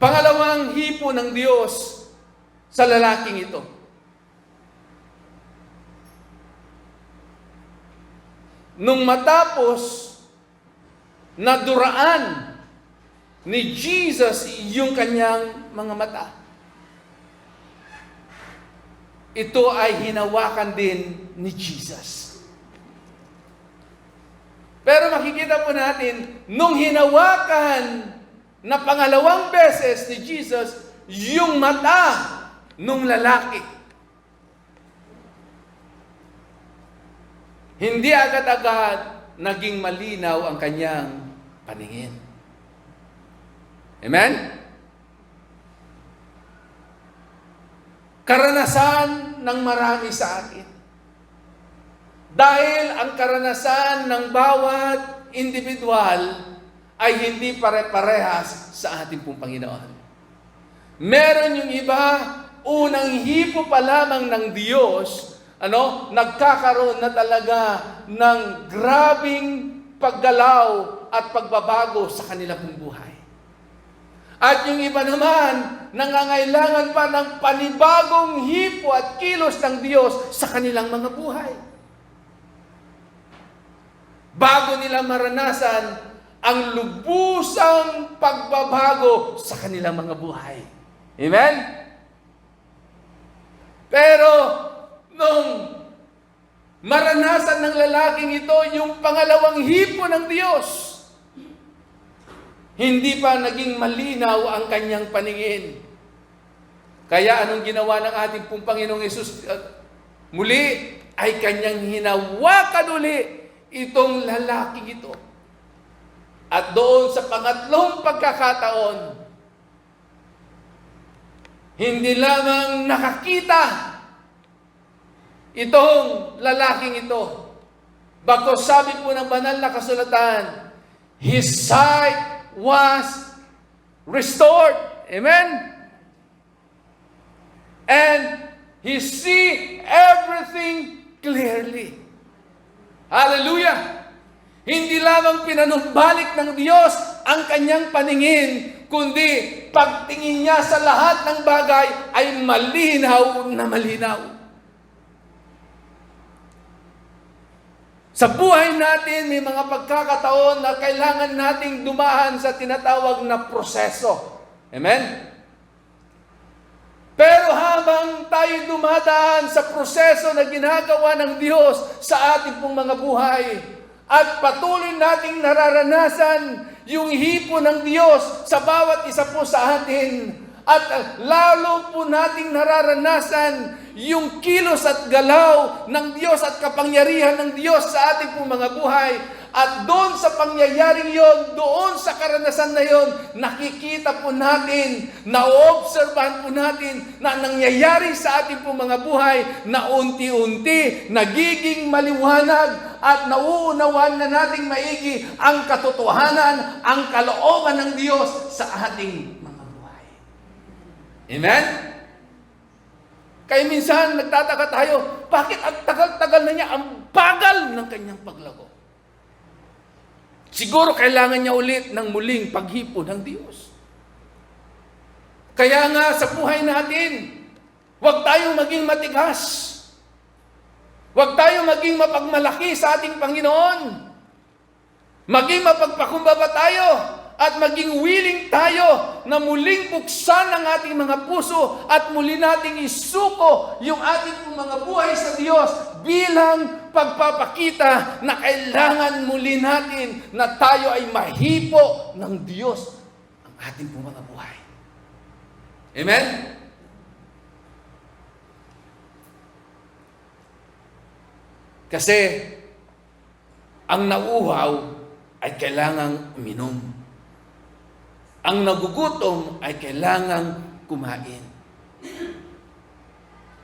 Pangalawang hipo ng Diyos sa lalaking ito. Nung matapos na duraan ni Jesus yung kanyang mga mata, ito ay hinawakan din ni Jesus. Pero makikita po natin, nung hinawakan na pangalawang beses ni Jesus yung mata nung lalaki, hindi agad-agad naging malinaw ang kanyang paningin. Amen? Karanasan ng marami sa atin. Dahil ang karanasan ng bawat individual ay hindi pare-parehas sa ating pong Panginoon. Meron yung iba, unang hipo pa lamang ng Diyos, nagkakaroon na talaga ng grabing paggalaw at pagbabago sa kanilang buhay. At yung iba naman, nangangailangan pa ng panibagong hipo at kilos ng Diyos sa kanilang mga buhay. Bago nila maranasan ang lubusang pagbabago sa kanilang mga buhay. Amen? Pero, nung maranasan ng lalaking ito yung pangalawang hipo ng Diyos, hindi pa naging malinaw ang kanyang paningin. Kaya anong ginawa ng ating pong Panginoong Hesus? Muli ay kanyang hinawakan uli itong lalaking ito. At doon sa pangatlong pagkakataon, hindi lamang nakakita itong lalaking ito, bagkus sabi po ng banal na kasulatan, his sight was restored. Amen? And he see everything clearly. Hallelujah! Hindi lamang pinanumbalik ng Diyos ang kanyang paningin, kundi pagtingin niya sa lahat ng bagay ay malinaw na malinaw. Sa buhay natin, may mga pagkakataon na kailangan nating dumaan sa tinatawag na proseso. Amen? Pero habang tayo dumadaan sa proseso na ginagawa ng Diyos sa ating pong mga buhay, at patuloy nating nararanasan yung hipo ng Diyos sa bawat isa po sa atin, at lalo po nating nararanasan yung kilos at galaw ng Diyos at kapangyarihan ng Diyos sa ating pong mga buhay. At doon sa pangyayaring yon, doon sa karanasan na yon, nakikita po natin, naoobserbahan po natin na nangyayari sa ating pong mga buhay na unti-unti nagiging maliwanag at nauunawaan na nating maigi ang katotohanan, ang kalooban ng Diyos sa ating mga buhay. Amen? Kaya minsan nagtataka tayo, bakit ang tagal-tagal na niya, ang bagal ng kanyang paglago? Siguro kailangan niya ulit ng muling paghipo ng Diyos. Kaya nga sa buhay natin, huwag tayong maging matigas. Huwag tayong maging mapagmalaki sa ating Panginoon. Maging mapagpakumbaba tayo at maging willing tayo na muling buksan ang ating mga puso at muli nating isuko yung ating mga buhay sa Diyos bilang pagpapakita na kailangan muli natin na tayo ay mahipo ng Diyos ang ating mga buhay. Amen? Kasi ang nauuhaw ay kailangang uminom. Ang nagugutom ay kailangang kumain.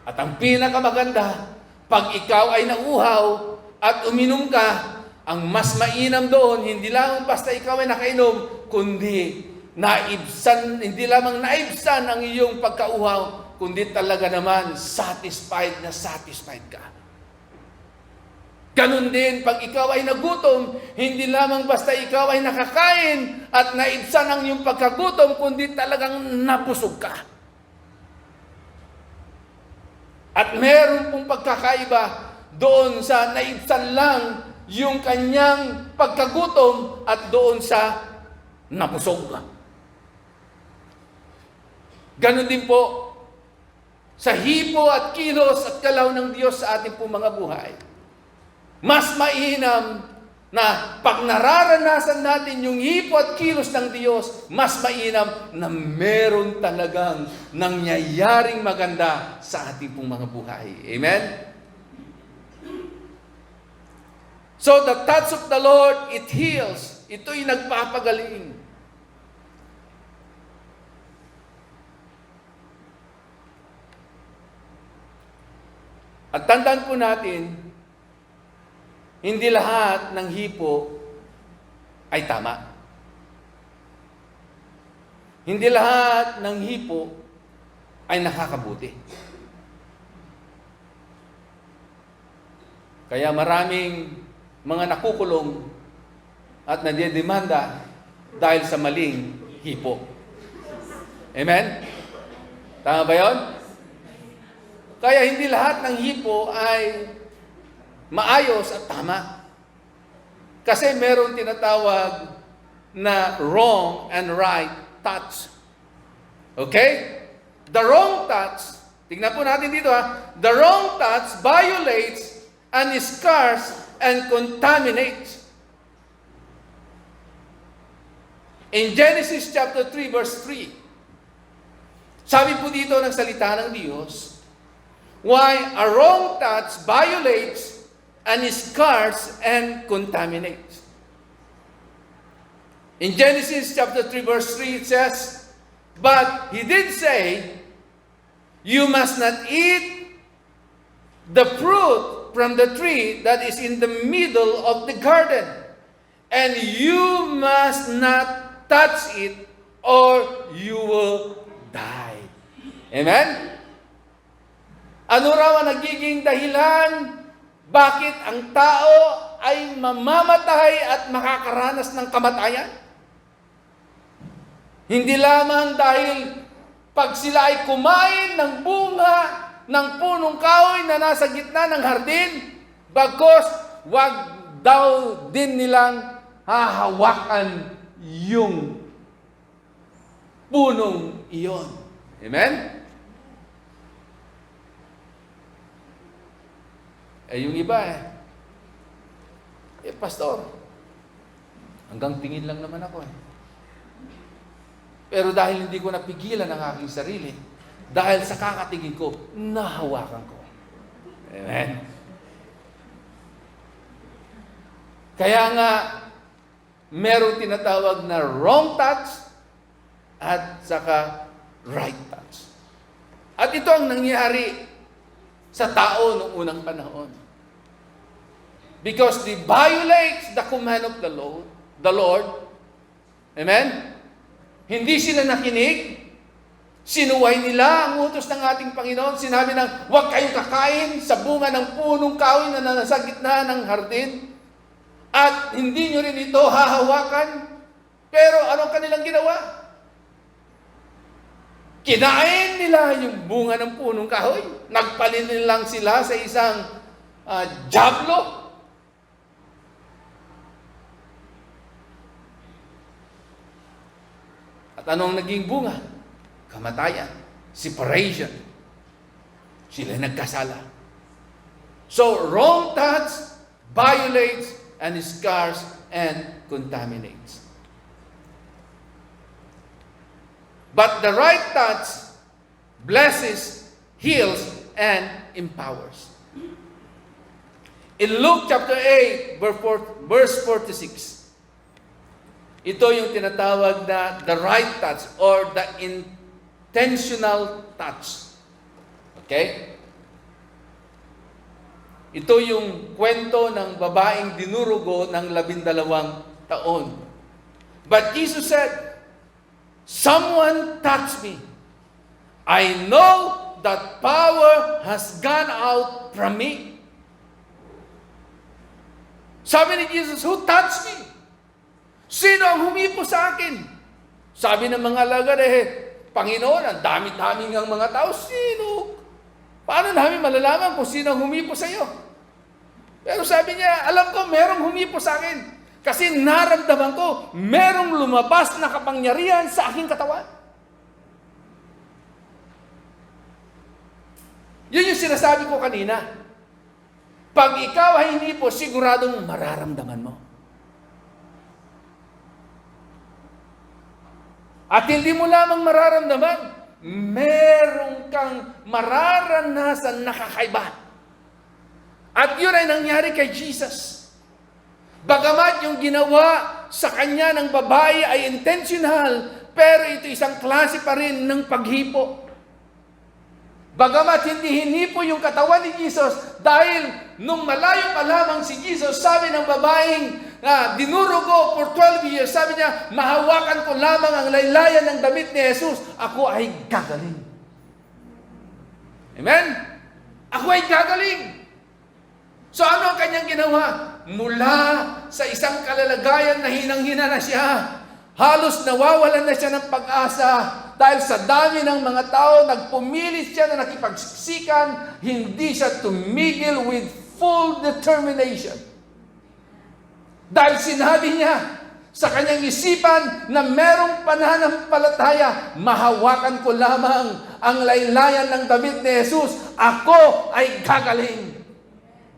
At ang pinakamaganda, pag ikaw ay nauuhaw at uminom ka, ang mas mainam doon, hindi lang basta ikaw ay nakainom, kundi naibsan, hindi lamang naibsan ang iyong pagkauhaw, kundi talaga naman satisfied na satisfied ka. Ganun din, pag ikaw ay nagutom, hindi lamang basta ikaw ay nakakain at naibsan ang iyong pagkagutom, kundi talagang nabusog ka. At meron pong pagkakaiba doon sa naibsan lang yung kanyang pagkagutom at doon sa nabusog. Ganun din po sa hipo at kilos at galaw ng Diyos sa ating pong mga buhay. Mas mainam na pag nararanasan natin yung hipo at kilos ng Diyos, mas mainam na meron talagang nangyayaring maganda sa ating pong mga buhay. Amen? So the touch of the Lord, it heals. Ito'y nagpapagaling. At tandaan po natin, hindi lahat ng hipo ay tama. Hindi lahat ng hipo ay nakakabuti. Kaya maraming mga nakukulong at nadidemanda dahil sa maling hipo. Amen? Tama ba yun? Kaya hindi lahat ng hipo ay maayos at tama. Kasi meron tinatawag na wrong and right touch. Okay? The wrong touch, tingnan po natin dito the wrong touch violates and scars and contaminates. In Genesis chapter 3 verse 3, sabi po dito ng salita ng Diyos, why a wrong touch violates and scars and contaminates. In Genesis chapter 3 verse 3 it says, but he did say, you must not eat the fruit from the tree that is in the middle of the garden, and you must not touch it or you will die. Amen? Ano raw ang nagiging dahilan bakit ang tao ay mamamatay at makakaranas ng kamatayan? Hindi lamang dahil pag sila ay kumain ng bunga ng punong kahoy na nasa gitna ng hardin, bagkus wag daw din nilang hahawakan yung punong iyon. Amen? Yung iba pastor, hanggang tingin lang naman ako Pero dahil hindi ko napigilan ang aking sarili, dahil sa kakatingin ko, nahawakan ko. Amen? Kaya nga, merong tinatawag na wrong touch at saka right touch. At ito ang nangyari sa tao noong unang panahon. Because they violates the command of the Lord. Amen? Hindi sila nakinig. Sinuway nila ang utos ng ating Panginoon. Sinabi ng, huwag kayong kakain sa bunga ng punong kahoy na nasa gitna ng hardin. At hindi nyo rin ito hahawakan. Pero anong kanilang ginawa? Kinain nila yung bunga ng punong kahoy. Nagpalinin lang sila sa isang jablo. At anong naging bunga? Kamatayan. Separation. Sila nagkasala. So, wrong touch violates and scars and contaminates. But the right touch blesses, heals, and empowers. In Luke chapter 8, verse 46, ito yung tinatawag na the right touch or the intentional touch. Okay? Ito yung kwento ng babaeng dinurugo ng 12 taon. But Jesus said, someone touched me. I know that power has gone out from me. Sabi ni Jesus, who touched me? Sino ang humipo sa akin? Sabi ng mga alagad, Panginoon, ang dami-daming ang mga tao. Sino? Paano namin malalaman kung sino ang humipo sa iyo? Pero sabi niya, alam ko, merong humipo sa akin. Kasi naramdaman ko, merong lumabas na kapangyarihan sa aking katawan. Yun yung sinasabi ko kanina. Pag ikaw ay hinipo, siguradong mararamdaman mo. At hindi mo lamang mararamdaman, meron kang mararanasan na kakaiba. At yun ay nangyari kay Jesus. Bagamat yung ginawa sa kanya ng babae ay intentional, pero ito isang klase pa rin ng paghipo. Bagamat hindi hinipo yung katawan ni Jesus, dahil nung malayo pa lamang si Jesus, sabi ng babaeng dinurugo for 12 years, sabi niya, mahawakan ko lamang ang laylayan ng damit ni Jesus, ako ay gagaling. Amen? Ako ay gagaling. So ano ang kanyang ginawa? Mula sa isang kalalagayan na hinang-hina na siya, halos nawawalan na siya ng pag-asa dahil sa dami ng mga tao, nagpumilit siya na nakipagsiksikan, hindi siya tumigil with full determination. Dahil sinabi niya sa kanyang isipan na merong pananampalataya, mahawakan ko lamang ang laylayan ng damit ni Jesus, ako ay gagaling.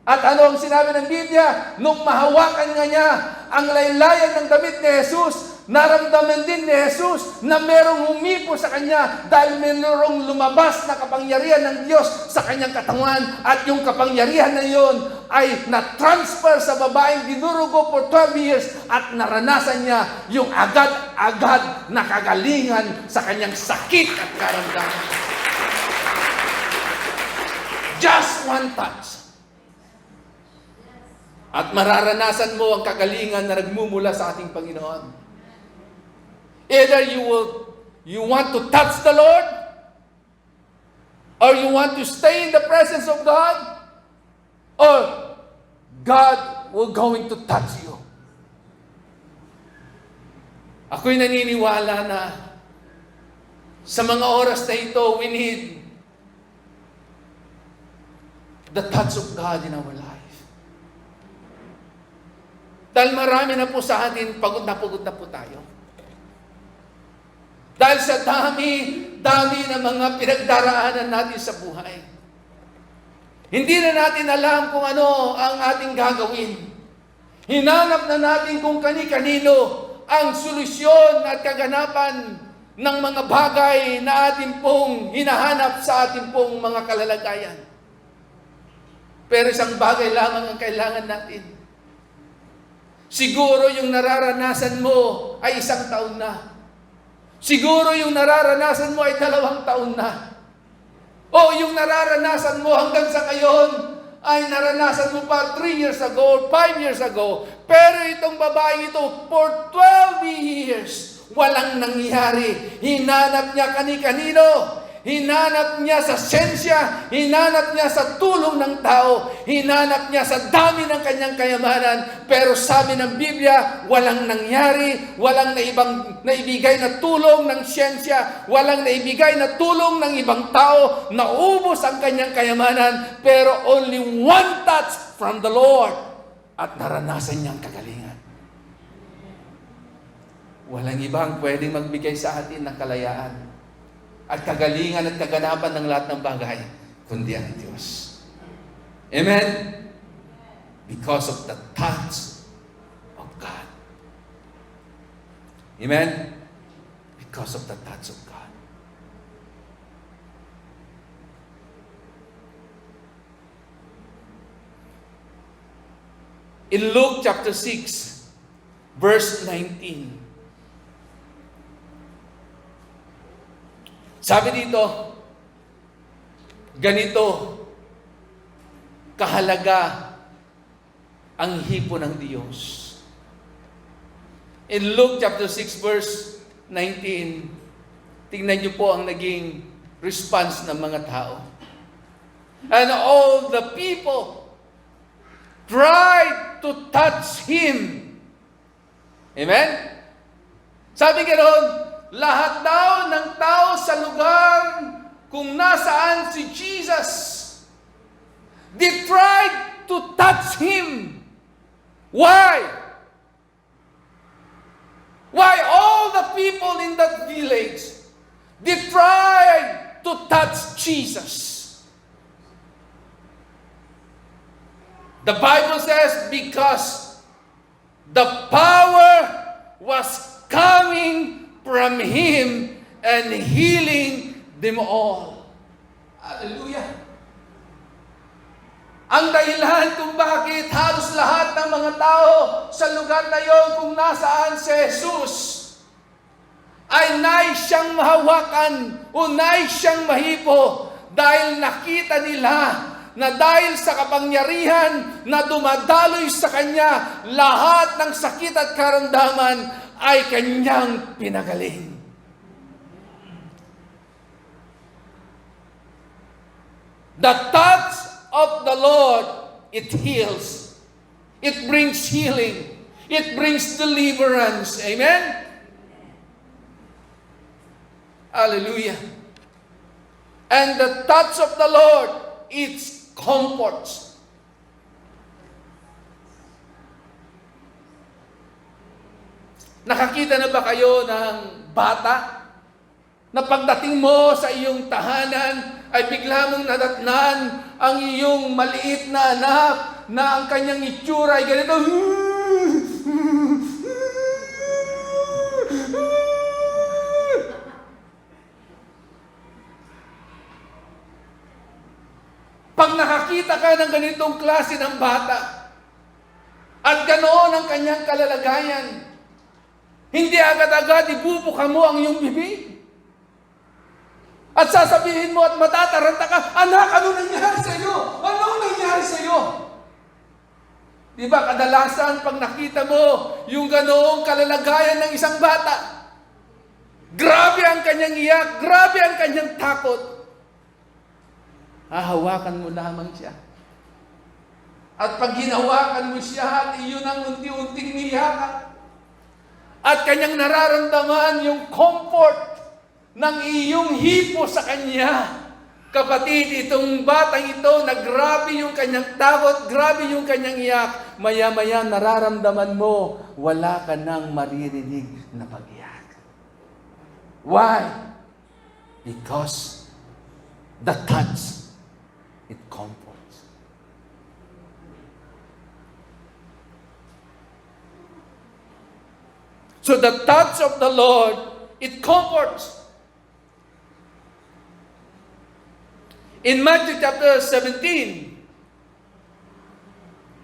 At ano ang sinabi ng Biblia? Nung mahawakan nga niya ang laylayan ng damit ni Jesus, naramdaman din ni Jesus na merong humipo sa kanya dahil merong lumabas na kapangyarihan ng Diyos sa kanyang katawan. At yung kapangyarihan na yun ay na-transfer sa babaeng dinurugo for 12 years at naranasan niya yung agad-agad na kagalingan sa kanyang sakit at karamdaman. Just one touch. At mararanasan mo ang kagalingan na nagmumula sa ating Panginoon. Either you want to touch the Lord, or you want to stay in the presence of God, or God will going to touch you. Ako'y naniniwala na sa mga oras na ito, we need the touch of God in our life. Dahil marami na po sa atin, pagod na po tayo. Dahil sa dami na mga pinagdaraanan natin sa buhay. Hindi na natin alam kung ano ang ating gagawin. Hinanap na natin kung kani-kanino ang solusyon at kaganapan ng mga bagay na ating pong hinahanap sa ating pong mga kalalagayan. Pero isang bagay lamang ang kailangan natin. Siguro yung nararanasan mo ay 1 taon na. Siguro yung nararanasan mo ay 2 taon na. O yung nararanasan mo hanggang sa ngayon ay naranasan mo pa 3 years ago, 5 years ago. Pero itong babae ito, for 12 years, walang nangyari. Hinanap niya kani-kanino. Hinanap niya sa siyensya, hinanap niya sa tulong ng tao, hinanap niya sa dami ng kanyang kayamanan, pero sabi ng Biblia, walang nangyari, walang naibigay na tulong ng siyensya, walang naibigay na tulong ng ibang tao, naubos ang kanyang kayamanan, pero only one touch from the Lord, at naranasan niyang kagalingan. Walang ibang pwedeng magbigay sa atin ng kalayaan at kagalingan at kaganapan ng lahat ng bagay, kundi ang Diyos. Amen? Because of the touch of God. Amen? Because of the touch of God. In Luke chapter 6, verse 19, sabi dito, ganito kahalaga ang hipo ng Diyos. In Luke chapter 6 verse 19, tingnan niyo po ang naging response ng mga tao. And all the people tried to touch Him. Amen? Sabi ganoon, lahat daw ng tao sa lugar kung nasaan si Jesus, they tried to touch Him. Why? Why all the people in that village, they tried to touch Jesus? The Bible says because the power was coming from Him and healing them all. Hallelujah! Ang dahilan kung bakit halos lahat ng mga tao sa lugar na yon kung nasaan si Jesus ay nais siyang mahawakan o nais siyang mahipo dahil nakita nila na dahil sa kapangyarihan na dumadaloy sa Kanya, lahat ng sakit at karamdaman ay Kanyang pinagaling. The touch of the Lord, it heals. It brings healing. It brings deliverance. Amen? Hallelujah. And the touch of the Lord, it comforts. Nakakita na ba kayo ng bata na pagdating mo sa iyong tahanan ay bigla mong nadatnan ang iyong maliit na anak na ang kanyang itsura ay ganito? Pag nakakita ka ng ganitong klase ng bata at ganoon ang kanyang kalalagayan, hindi agad-agad ibubuka mo ang iyong bibig. At sasabihin mo at matataranta ka, anak, ano nangyari sa iyo? Ano nangyari sa iyo? Di ba kadalasan pag nakita mo yung ganoong kalalagayan ng isang bata, grabe ang kanyang iyak, grabe ang kanyang takot, hahawakan mo lamang siya. At pag hinawakan mo siya at iyon ang unti-unting niyakan, at kanyang nararamdaman yung comfort ng iyong hipo sa kanya. Kapatid, itong batang ito na grabe yung kanyang takot, grabe yung kanyang iyak, maya-maya nararamdaman mo, wala ka nang maririnig na pag-iyak. Why? Because the touch, it comforts. So the touch of the Lord, it comforts. In Matthew chapter 17,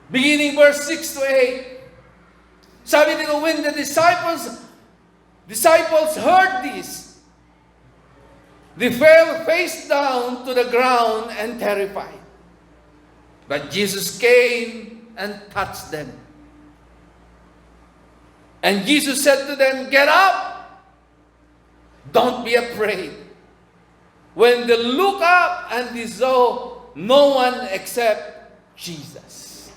beginning verse 6 to 8, sabi dito, when the disciples heard this, they fell face down to the ground and terrified. But Jesus came and touched them. And Jesus said to them, "Get up! Don't be afraid." When they look up and they saw no one except Jesus.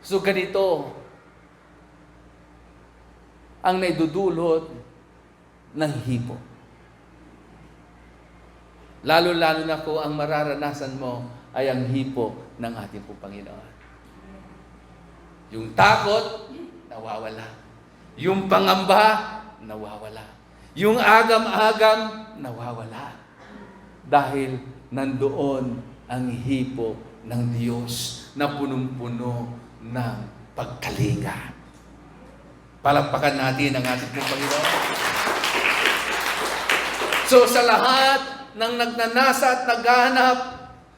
So ganito ang naidudulot ng hipo. Lalo-lalo na kung ang mararanasan mo ay ang hipo ng ating pong Panginoon. Yung takot, nawawala. Yung pangamba, nawawala. Yung agam-agam, nawawala. Dahil nandoon ang hipo ng Diyos na punong-puno ng pagkalinga. Palakpakan natin ang ating pong Panginoon. So sa lahat ng nagnanasa at naghahanap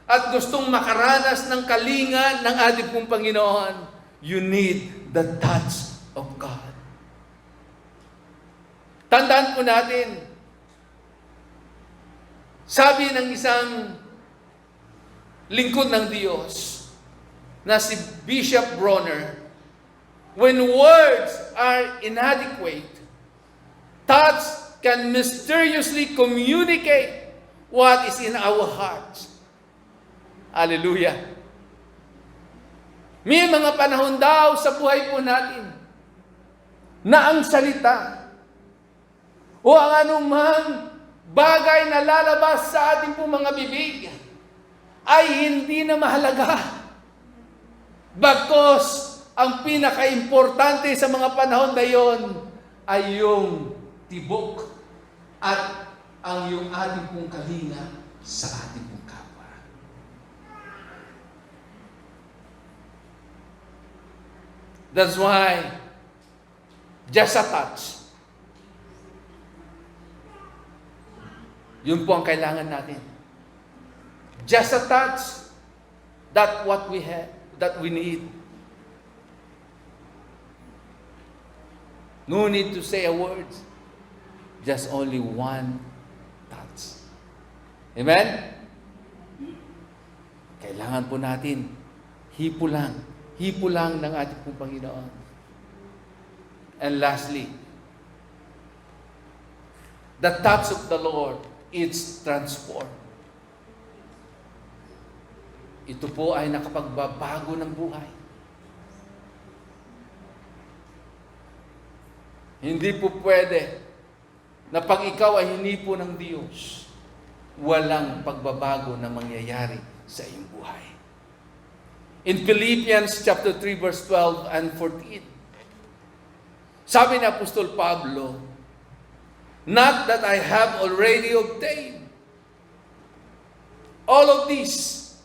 at gustong makaranas ng kalinga ng ating pong Panginoon, you need the touch of God. Tandaan po natin, sabi ng isang lingkod ng Diyos na si Bishop Bronner, when words are inadequate, touch can mysteriously communicate what is in our hearts. Hallelujah. May mga panahon daw sa buhay po natin na ang salita o ang anumang bagay na lalabas sa ating po mga bibig ay hindi na mahalaga. Bagkus ang pinaka-importante sa mga panahon na yon ay yung tibok at ang yung ating pong kalinga sa ating pong kapwa. That's why just a touch, yun po ang kailangan natin. Just a touch, that's what we have, that we need. No need to say a word. Just only one touch. Amen? Kailangan po natin, hipo lang ng ating pong Panginoon. And lastly, the touch of the Lord, it's transformed. Ito po ay nakapagbabago ng buhay. Hindi po pwede na pag ikaw ay hinipo ng Diyos, walang pagbabago na mangyayari sa iyong buhay. In Philippians chapter 3 verse 12 and 14, sabi ni Apostol Pablo, "Not that I have already obtained all of this,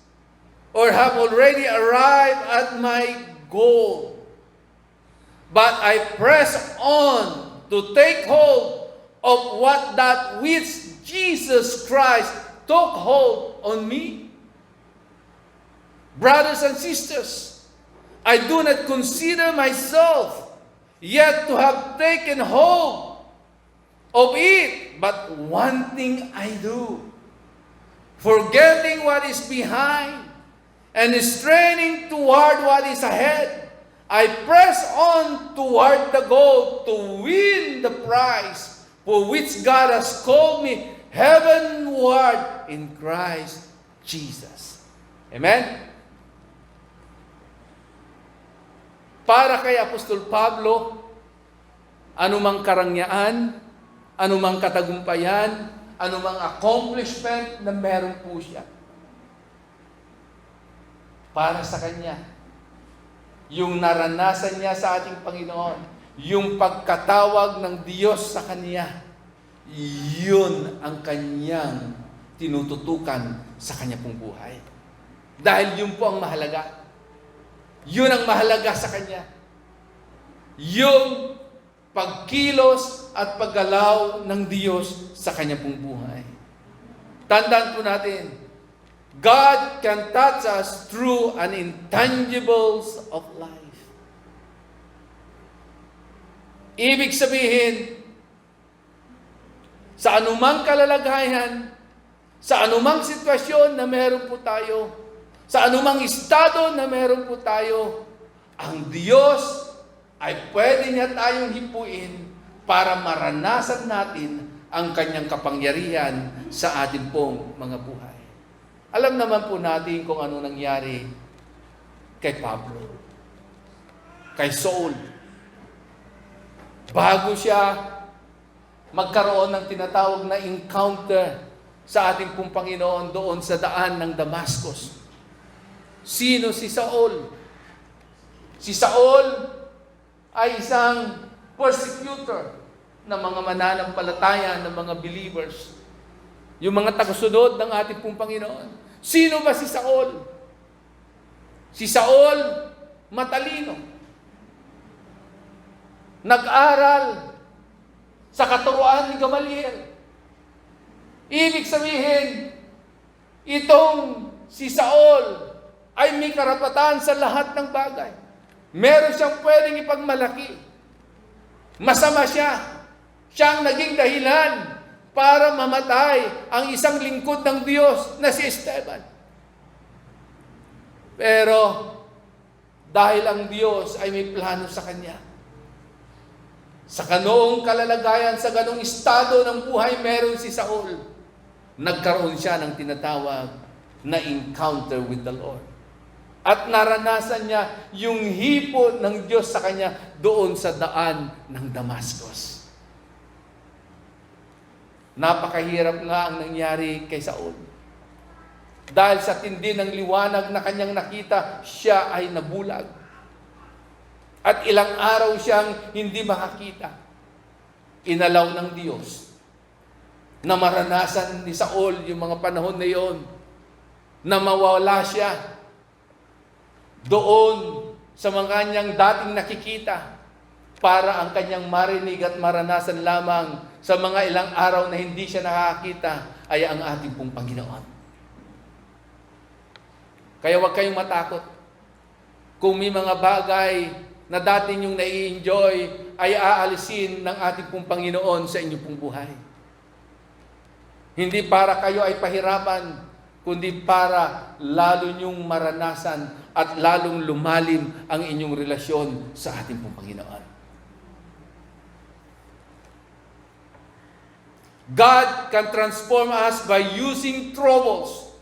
or have already arrived at my goal, but I press on to take hold of what that which Jesus Christ took hold on me." Brothers and sisters, I do not consider myself yet to have taken hold of it, but one thing I do, forgetting what is behind and straining toward what is ahead, I press on toward the goal to win the prize for which God has called me heavenward in Christ Jesus. Amen? Para kay Apostol Pablo, anumang karangyaan, anumang katagumpayan, anumang accomplishment na meron po siya, para sa kanya, yung naranasan niya sa ating Panginoon, yung pagkatawag ng Diyos sa kanya, yun ang kanyang tinututukan sa kanya pong buhay. Dahil yun po ang mahalaga. Yun ang mahalaga sa kanya. yung pagkilos at paggalaw ng Diyos sa kanya pong buhay. Tandaan po natin, God can touch us through an intangibles of life. Ibig sabihin, sa anumang kalalagayan, sa anumang sitwasyon na meron po tayo, sa anumang estado na meron po tayo, ang Diyos ay pwede niya tayong hipuin para maranasan natin ang kanyang kapangyarihan sa ating pong mga buhay. Alam naman po natin kung ano nangyari kay Pablo, kay Saul. Bago siya magkaroon ng tinatawag na encounter sa ating pong Panginoon doon sa daan ng Damascus. Sino si Saul? Si Saul ay isang persecutor ng mga mananampalataya, ng mga believers. Yung mga tagasunod ng ating pong Panginoon. Sino ba si Saul? Si Saul, matalino. Nag-aral sa katuruan ni Gamaliel. Ibig sabihin, itong si Saul ay may karapatan sa lahat ng bagay. Meron siyang pwedeng ipagmalaki. Masama siya. Siya ang naging dahilan para mamatay ang isang lingkod ng Diyos na si Esteban. Pero dahil ang Diyos ay may plano sa kanya, sa ganoong kalalagayan, sa ganoong estado ng buhay, meron si Saul. Nagkaroon siya ng tinatawag na encounter with the Lord. At naranasan niya yung hipo ng Diyos sa kanya doon sa daan ng Damascus. Napakahirap nga ang nangyari kay Saul. Dahil sa tindi ng liwanag na kanyang nakita, siya ay nabulag. At ilang araw siyang hindi makakita. Inalaw ng Diyos na maranasan ni Saul yung mga panahon na yon, na mawala siya doon sa mga kanyang dating nakikita para ang kanyang marinig at maranasan lamang sa mga ilang araw na hindi siya nakakita ay ang ating pong Panginoon. Kaya huwag kayong matakot. Kung may mga bagay na dati niyong nai-enjoy ay aalisin ng ating pong Panginoon sa inyong pong buhay. Hindi para kayo ay pahirapan, kundi para lalo niyong maranasan at lalong lumalim ang inyong relasyon sa ating pong Panginoon. God can transform us by using troubles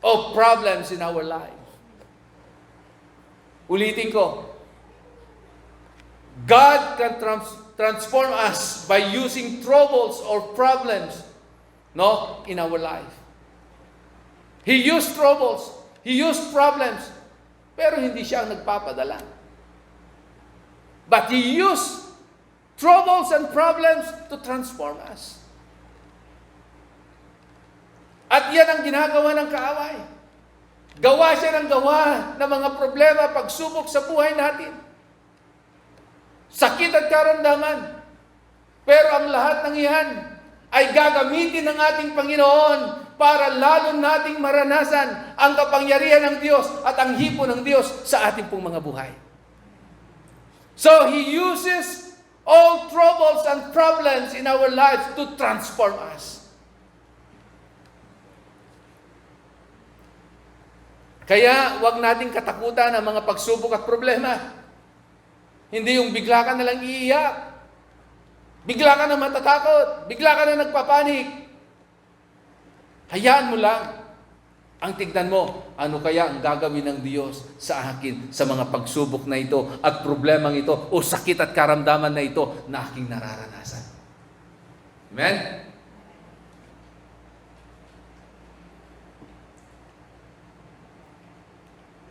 or problems in our life. Ulitin ko. God can transform us by using troubles or problems, in our life. He used troubles, He used problems, pero hindi siya ang nagpapadala. But He used troubles and problems to transform us. At yan ang ginagawa ng kaaway. Gawa siya ng gawa ng mga problema, pagsubok sa buhay natin. Sakit at karamdaman. Pero ang lahat ng iyan ay gagamitin ng ating Panginoon para lalo nating maranasan ang kapangyarihan ng Diyos at ang hipo ng Diyos sa ating pong mga buhay. So He uses all troubles and problems in our lives to transform us. Kaya wag nating katakutan ang mga pagsubok at problema. Hindi yung bigla ka na lang iiyak. Bigla ka na matatakot. Bigla ka na nagpapanik. Hayaan mo lang. Ang tignan mo, ano kaya ang gagawin ng Diyos sa akin sa mga pagsubok na ito at problemang ito o sakit at karamdaman na ito na aking nararanasan. Amen?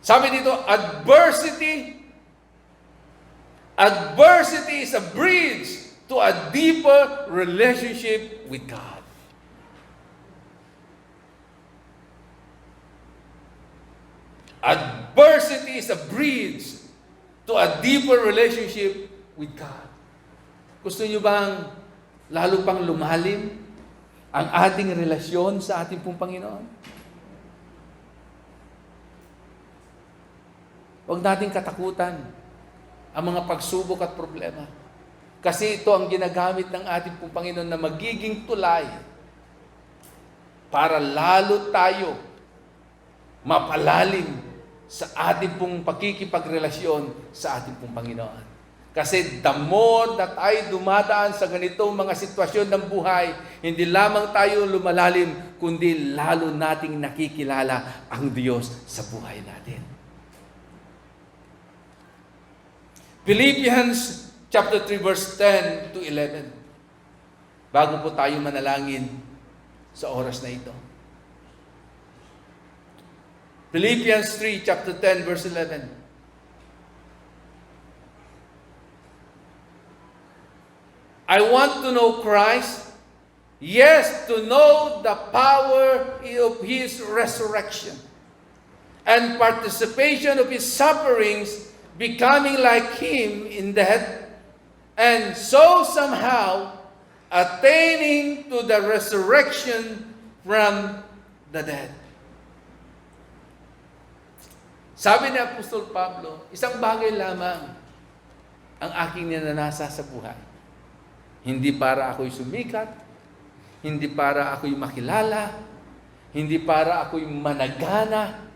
Sabi dito, adversity is a bridge to a deeper relationship with God. Adversity is a bridge to a deeper relationship with God. Gusto niyo bang lalo pang lumalim ang ating relasyon sa ating pong Panginoon? Huwag nating katakutan ang mga pagsubok at problema. Kasi ito ang ginagamit ng ating pong Panginoon na magiging tulay para lalo tayo mapalalim sa ating pong pakikipagrelasyon sa ating pong Panginoon. Kasi the more na tayo dumadaan sa ganitong mga sitwasyon ng buhay, hindi lamang tayo lumalalim, kundi lalo nating nakikilala ang Diyos sa buhay natin. Philippians chapter 3 verse 10 to 11. Bago po tayo manalangin sa oras na ito. Philippians 3 chapter 10 verse 11. I want to know Christ, yes, to know the power of His resurrection and participation of His sufferings, becoming like Him in death, and so somehow attaining to the resurrection from the dead. Sabi ni Apostol Pablo, isang bagay lamang ang aking ninanasa sa buhay. Hindi para ako'y sumikat, hindi para ako'y makilala, hindi para ako'y managana,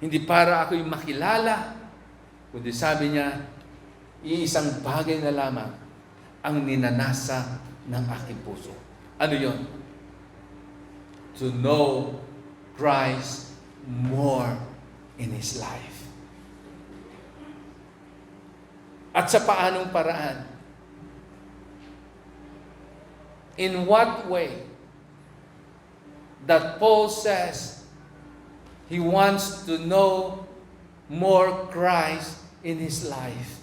hindi para ako'y makilala, kundi sabi niya, iisang bagay na lamang ang ninanasa ng aking puso. Ano yon? To know Christ more in His life. At sa paanong paraan? In what way that Paul says he wants to know more Christ in his life?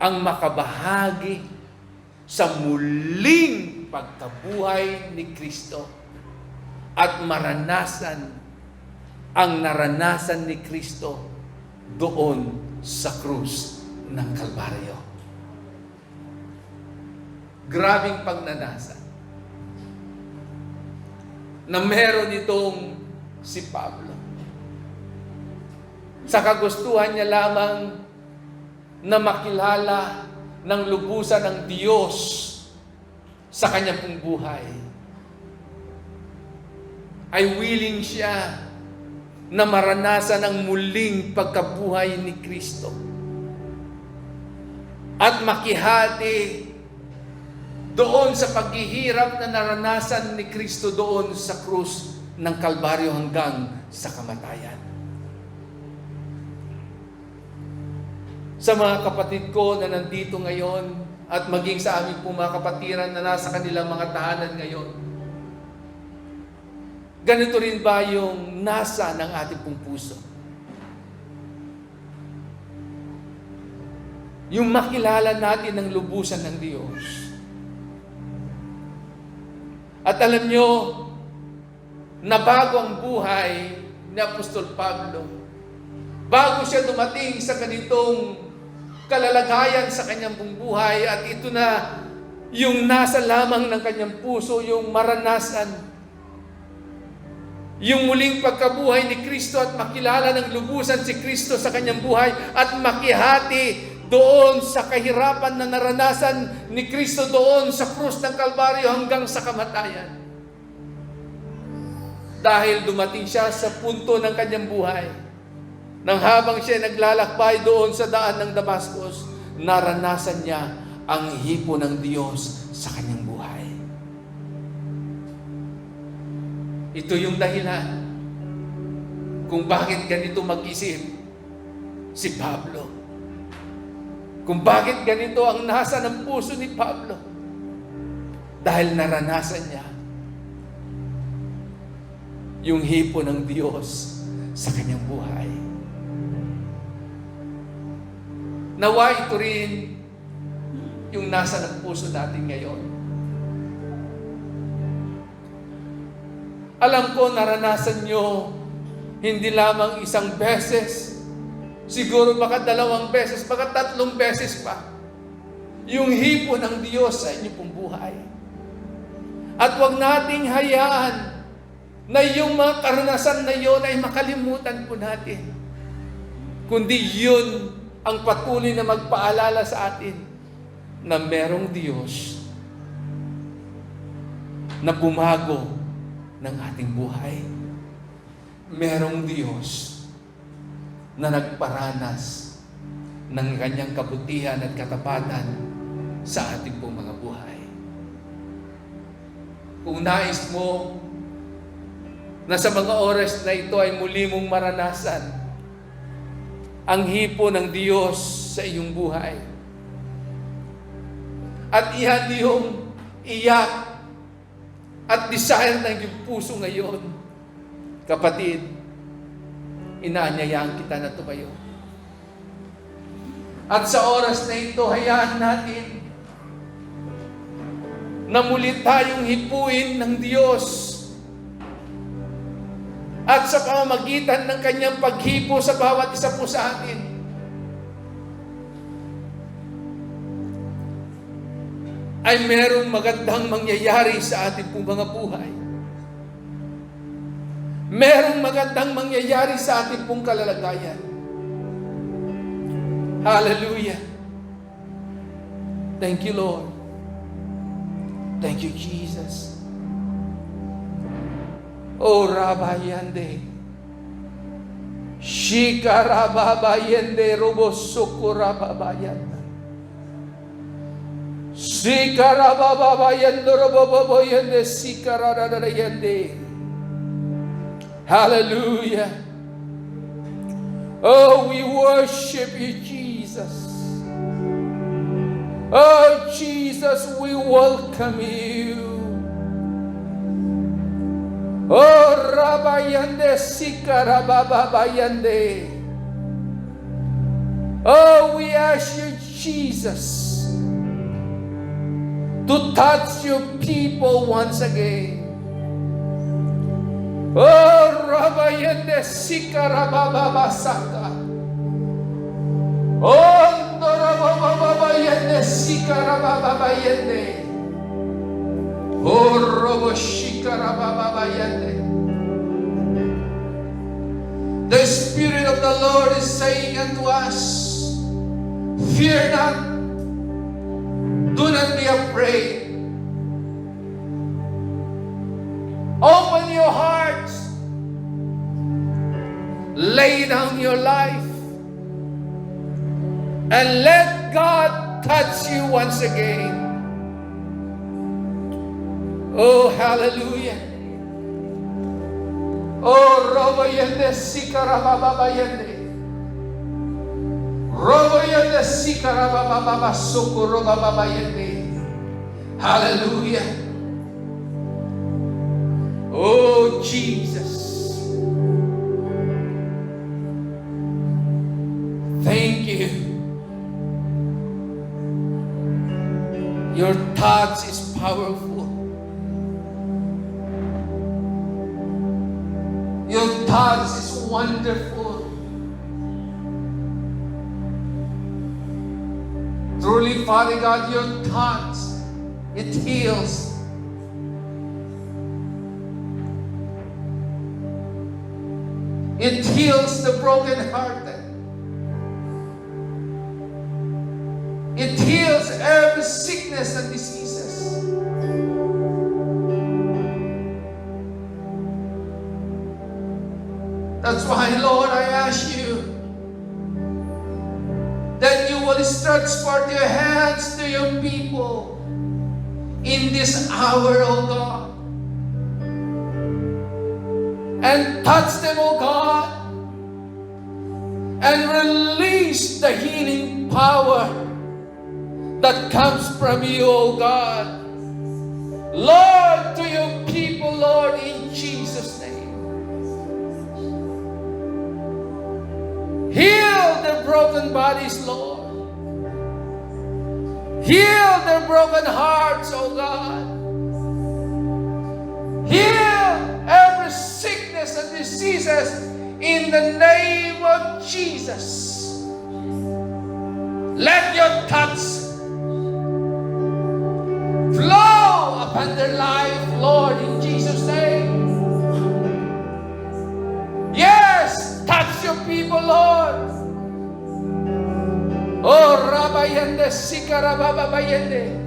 Ang makabahagi sa muling pagkabuhay ni Kristo at maranasan ang naranasan ni Kristo doon sa krus ng Kalbaryo. Grabing pagnanasa na meron itong si Pablo. Sa kagustuhan niya lamang na makilala ng lubusan ng Diyos sa kanyang pong buhay, ay willing siya na maranasan ang muling pagkabuhay ni Kristo at makihati doon sa paghihirap na naranasan ni Kristo doon sa krus ng Kalbaryo hanggang sa kamatayan. Sa mga kapatid ko na nandito ngayon at maging sa aming pong mga kapatiran na nasa kanilang mga tahanan ngayon, ganito rin ba yung nasa ng ating pong puso? Yung makilala natin ang lubusan ng Diyos. At alam nyo, nabago ang buhay ni Apostol Pablo. Bago siya dumating sa ganitong kalalagayan sa kanyang buhay, at ito na yung nasa lamang ng kanyang puso, yung maranasan, yung muling pagkabuhay ni Kristo at makilala ng lubusan si Kristo sa kanyang buhay at makihati doon sa kahirapan na naranasan ni Kristo doon sa krus ng Kalbaryo hanggang sa kamatayan. Dahil dumating siya sa punto ng kanyang buhay, nang habang siya naglalakbay doon sa daan ng Damascus, naranasan niya ang hipo ng Diyos sa kanyang buhay. Ito yung dahilan kung bakit ganito mag-isip si Pablo. Kung bakit ganito ang nasa ng puso ni Pablo. Dahil naranasan niya yung hipo ng Diyos sa kanyang buhay. Nawa ito rin yung nasa ng puso natin ngayon. Alam ko naranasan nyo hindi lamang isang beses, Siguro baka 2 beses, baka 3 beses pa. Yung hipo ng Diyos sa inyong pong buhay. At huwag nating hayaan na yung mga karanasan na yon ay makalimutan po natin. Kundi yun ang patuloy na magpaalala sa atin na merong Diyos na bumago ng ating buhay. Merong Diyos na nagparanas ng kanyang kabutihan at katapatan sa ating pong mga buhay. Kung nais mo na sa mga oras na ito ay muli mong maranasan ang hipo ng Diyos sa iyong buhay, at iyan yung iyak at desire ng iyong puso ngayon, kapatid, inaanyayaan kita na tumayo. At sa oras na ito, hayaan natin na muli tayong hipuin ng Diyos. At sa pamamagitan ng kanyang paghipo sa bawat isa po sa atin, ay merong magandang mangyayari sa ating pong mga buhay. Merong magandang mangyayari sa ating pong kalalagayan. Hallelujah. Thank you, Lord. Thank you, Jesus. Oh, Rabayande. Shika Rababayende Robosoko Rababayanda. Shika Rababayende Roboboyende Shika Radadayende. Hallelujah. Oh, we worship you, Jesus. Oh, Jesus, we welcome you. Oh, Rabayande, Sika Rababayande. Oh, we ask you, Jesus, to touch your people once again. Oh, Rabayande, Sika Rabababasaka. Oh, Rababayande, Sika Rababayande. Oh, Roboshika Rababayande. The Spirit of the Lord is saying unto us, fear not, do not be afraid. Open your hearts, lay down your life, and let God touch you once again. Oh, hallelujah. Oh, Robayende Sikarababayende. Robayende Sikarabababasoko Robabayende. Hallelujah. Oh, Jesus. Thank you. Your touch is powerful. Your touch is wonderful. Truly, Father God, your touch, it heals. It heals the brokenhearted. It heals every sickness and diseases. That's why, Lord, I ask you that you will stretch forth your hands to your people in this hour, O God. And touch them, O God, and release the healing power that comes from you, O God. Lord, to your people, Lord, in Jesus' name. Heal the broken bodies, Lord. Heal their broken hearts, O God. Heal every sickness and diseases in the name of Jesus. Jesus. Let your touch flow upon their life, Lord, in Jesus' name. Yes, touch your people, Lord. Oh, Rabayende, Sikarababayende.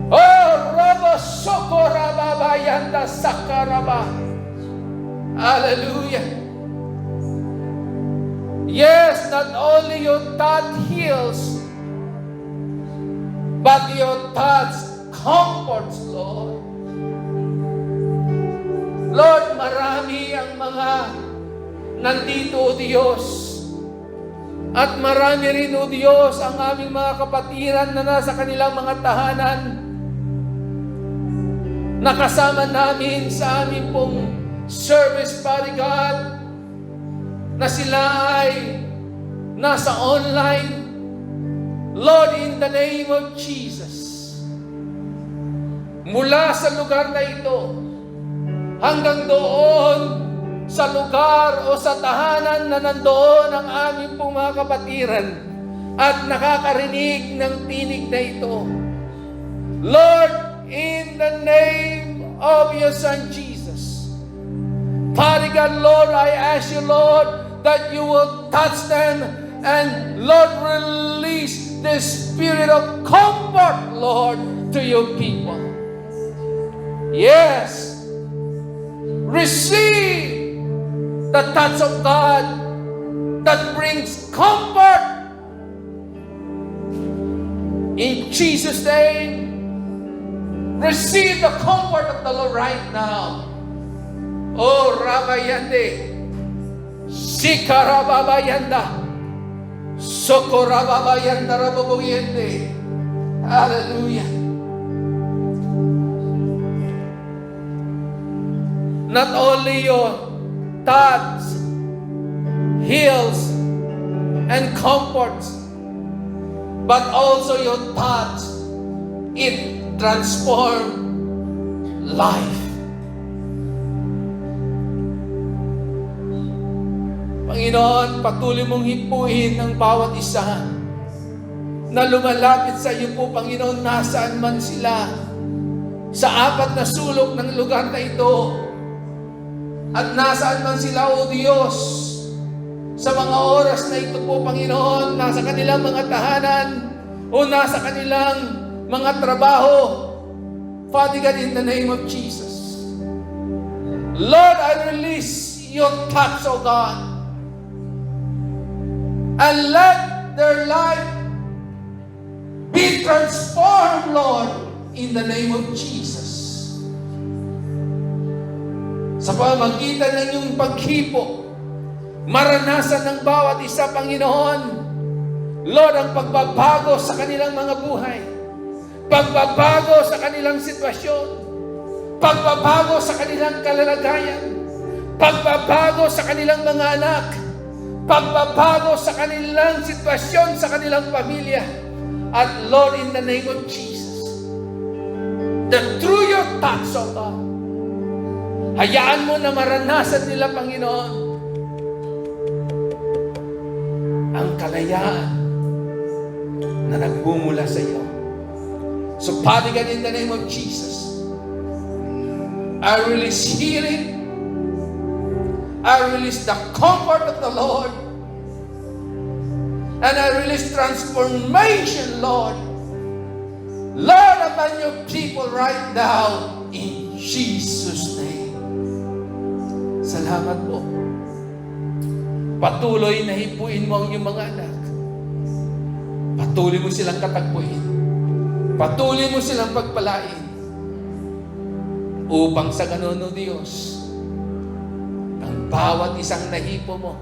Oh, Robo Sokorababayanda Sakaraba. Hallelujah. Yes, not only your touch heals, but your touch comforts, Lord. Lord, marami ang mga nandito, O Diyos. At marami rin, O Diyos, ang aming mga kapatiran na nasa kanilang mga tahanan. Nakasama namin sa aming pong service, Father God, na sila ay nasa online. Lord, in the name of Jesus, mula sa lugar na ito, hanggang doon sa lugar o sa tahanan na nandoon ang aming pong mga kapatiran at nakakarinig ng tinig na ito. Lord, in the name of your Son Jesus, Father God, Lord, I ask you, Lord, that you will touch them and, Lord, release the spirit of comfort, Lord, to your people. Yes, receive the touch of God that brings comfort. In Jesus' name, receive the comfort of the Lord right now. Oh, Rabayande, Sikarababayanda, Sokorababayanda Rababoyende. Hallelujah. Not only your touch heals and comforts, but also your touch, it transforms life. Panginoon, patuloy mong hipuin ang bawat isa na lumalapit sa iyo po, Panginoon, nasaan man sila sa apat na sulok ng lugar na ito at nasaan man sila, O Diyos, sa mga oras na ito po, Panginoon, nasa kanilang mga tahanan o nasa kanilang mga trabaho. Father God, in the name of Jesus, Lord, I release your touch, O God, and let their life be transformed, Lord, in the name of Jesus. Sa pamamagitan ng iyong paghipo, maranasan ng bawat isa, Panginoon, Lord, ang pagbabago sa kanilang mga buhay, pagbabago sa kanilang sitwasyon, pagbabago sa kanilang kalalagayan, pagbabago sa kanilang mga anak, pagbabago sa kanilang sitwasyon, sa kanilang pamilya. At Lord, in the name of Jesus, that through your touch, O God, hayaan mo na maranasan nila, Panginoon, ang kalayaan na nagmumula sa iyo. So, Father God, in the name of Jesus, I release healing, I release the comfort of the Lord, and I release transformation, Lord. Lord, upon your people right now, in Jesus' name. Salamat po. Patuloy na hipuin mo ang iyong mga anak. Patuloy mo silang katagpuin. Patuloy mo silang pagpalain. Upang sa ganun, O Diyos, bawat isang nahipo mo,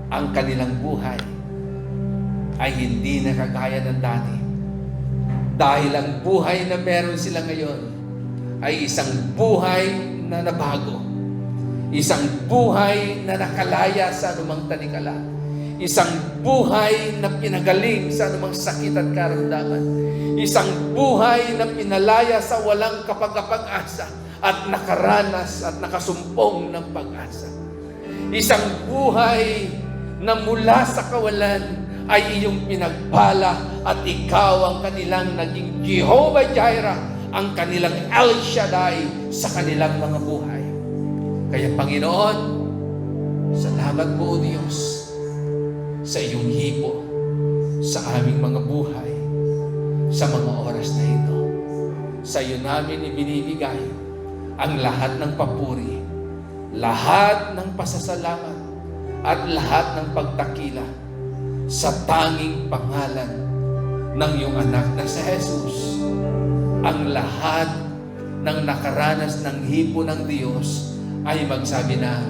ang kanilang buhay ay hindi na kagaya ng dati. Dahil ang buhay na meron sila ngayon ay isang buhay na nabago. Isang buhay na nakalaya sa anumang tanikala. Isang buhay na pinagaling sa anumang sakit at karamdaman. Isang buhay na pinalaya sa walang kapag-asa at nakaranas at nakasumpong ng pag-asa. Isang buhay na mula sa kawalan ay iyong pinagpala at ikaw ang kanilang naging Jehovah Jireh, ang kanilang El Shaddai sa kanilang mga buhay. Kaya Panginoon, salamat po o Diyos sa iyong hipo sa aming mga buhay sa mga oras na ito. Sa iyo namin ibinibigay ang lahat ng papuri, lahat ng pasasalamat, at lahat ng pagtakila sa tanging pangalan ng iyong anak na si Jesus. Ang lahat ng nakaranas ng hipo ng Diyos ay magsabi ng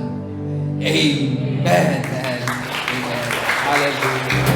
Amen and Amen. Hallelujah.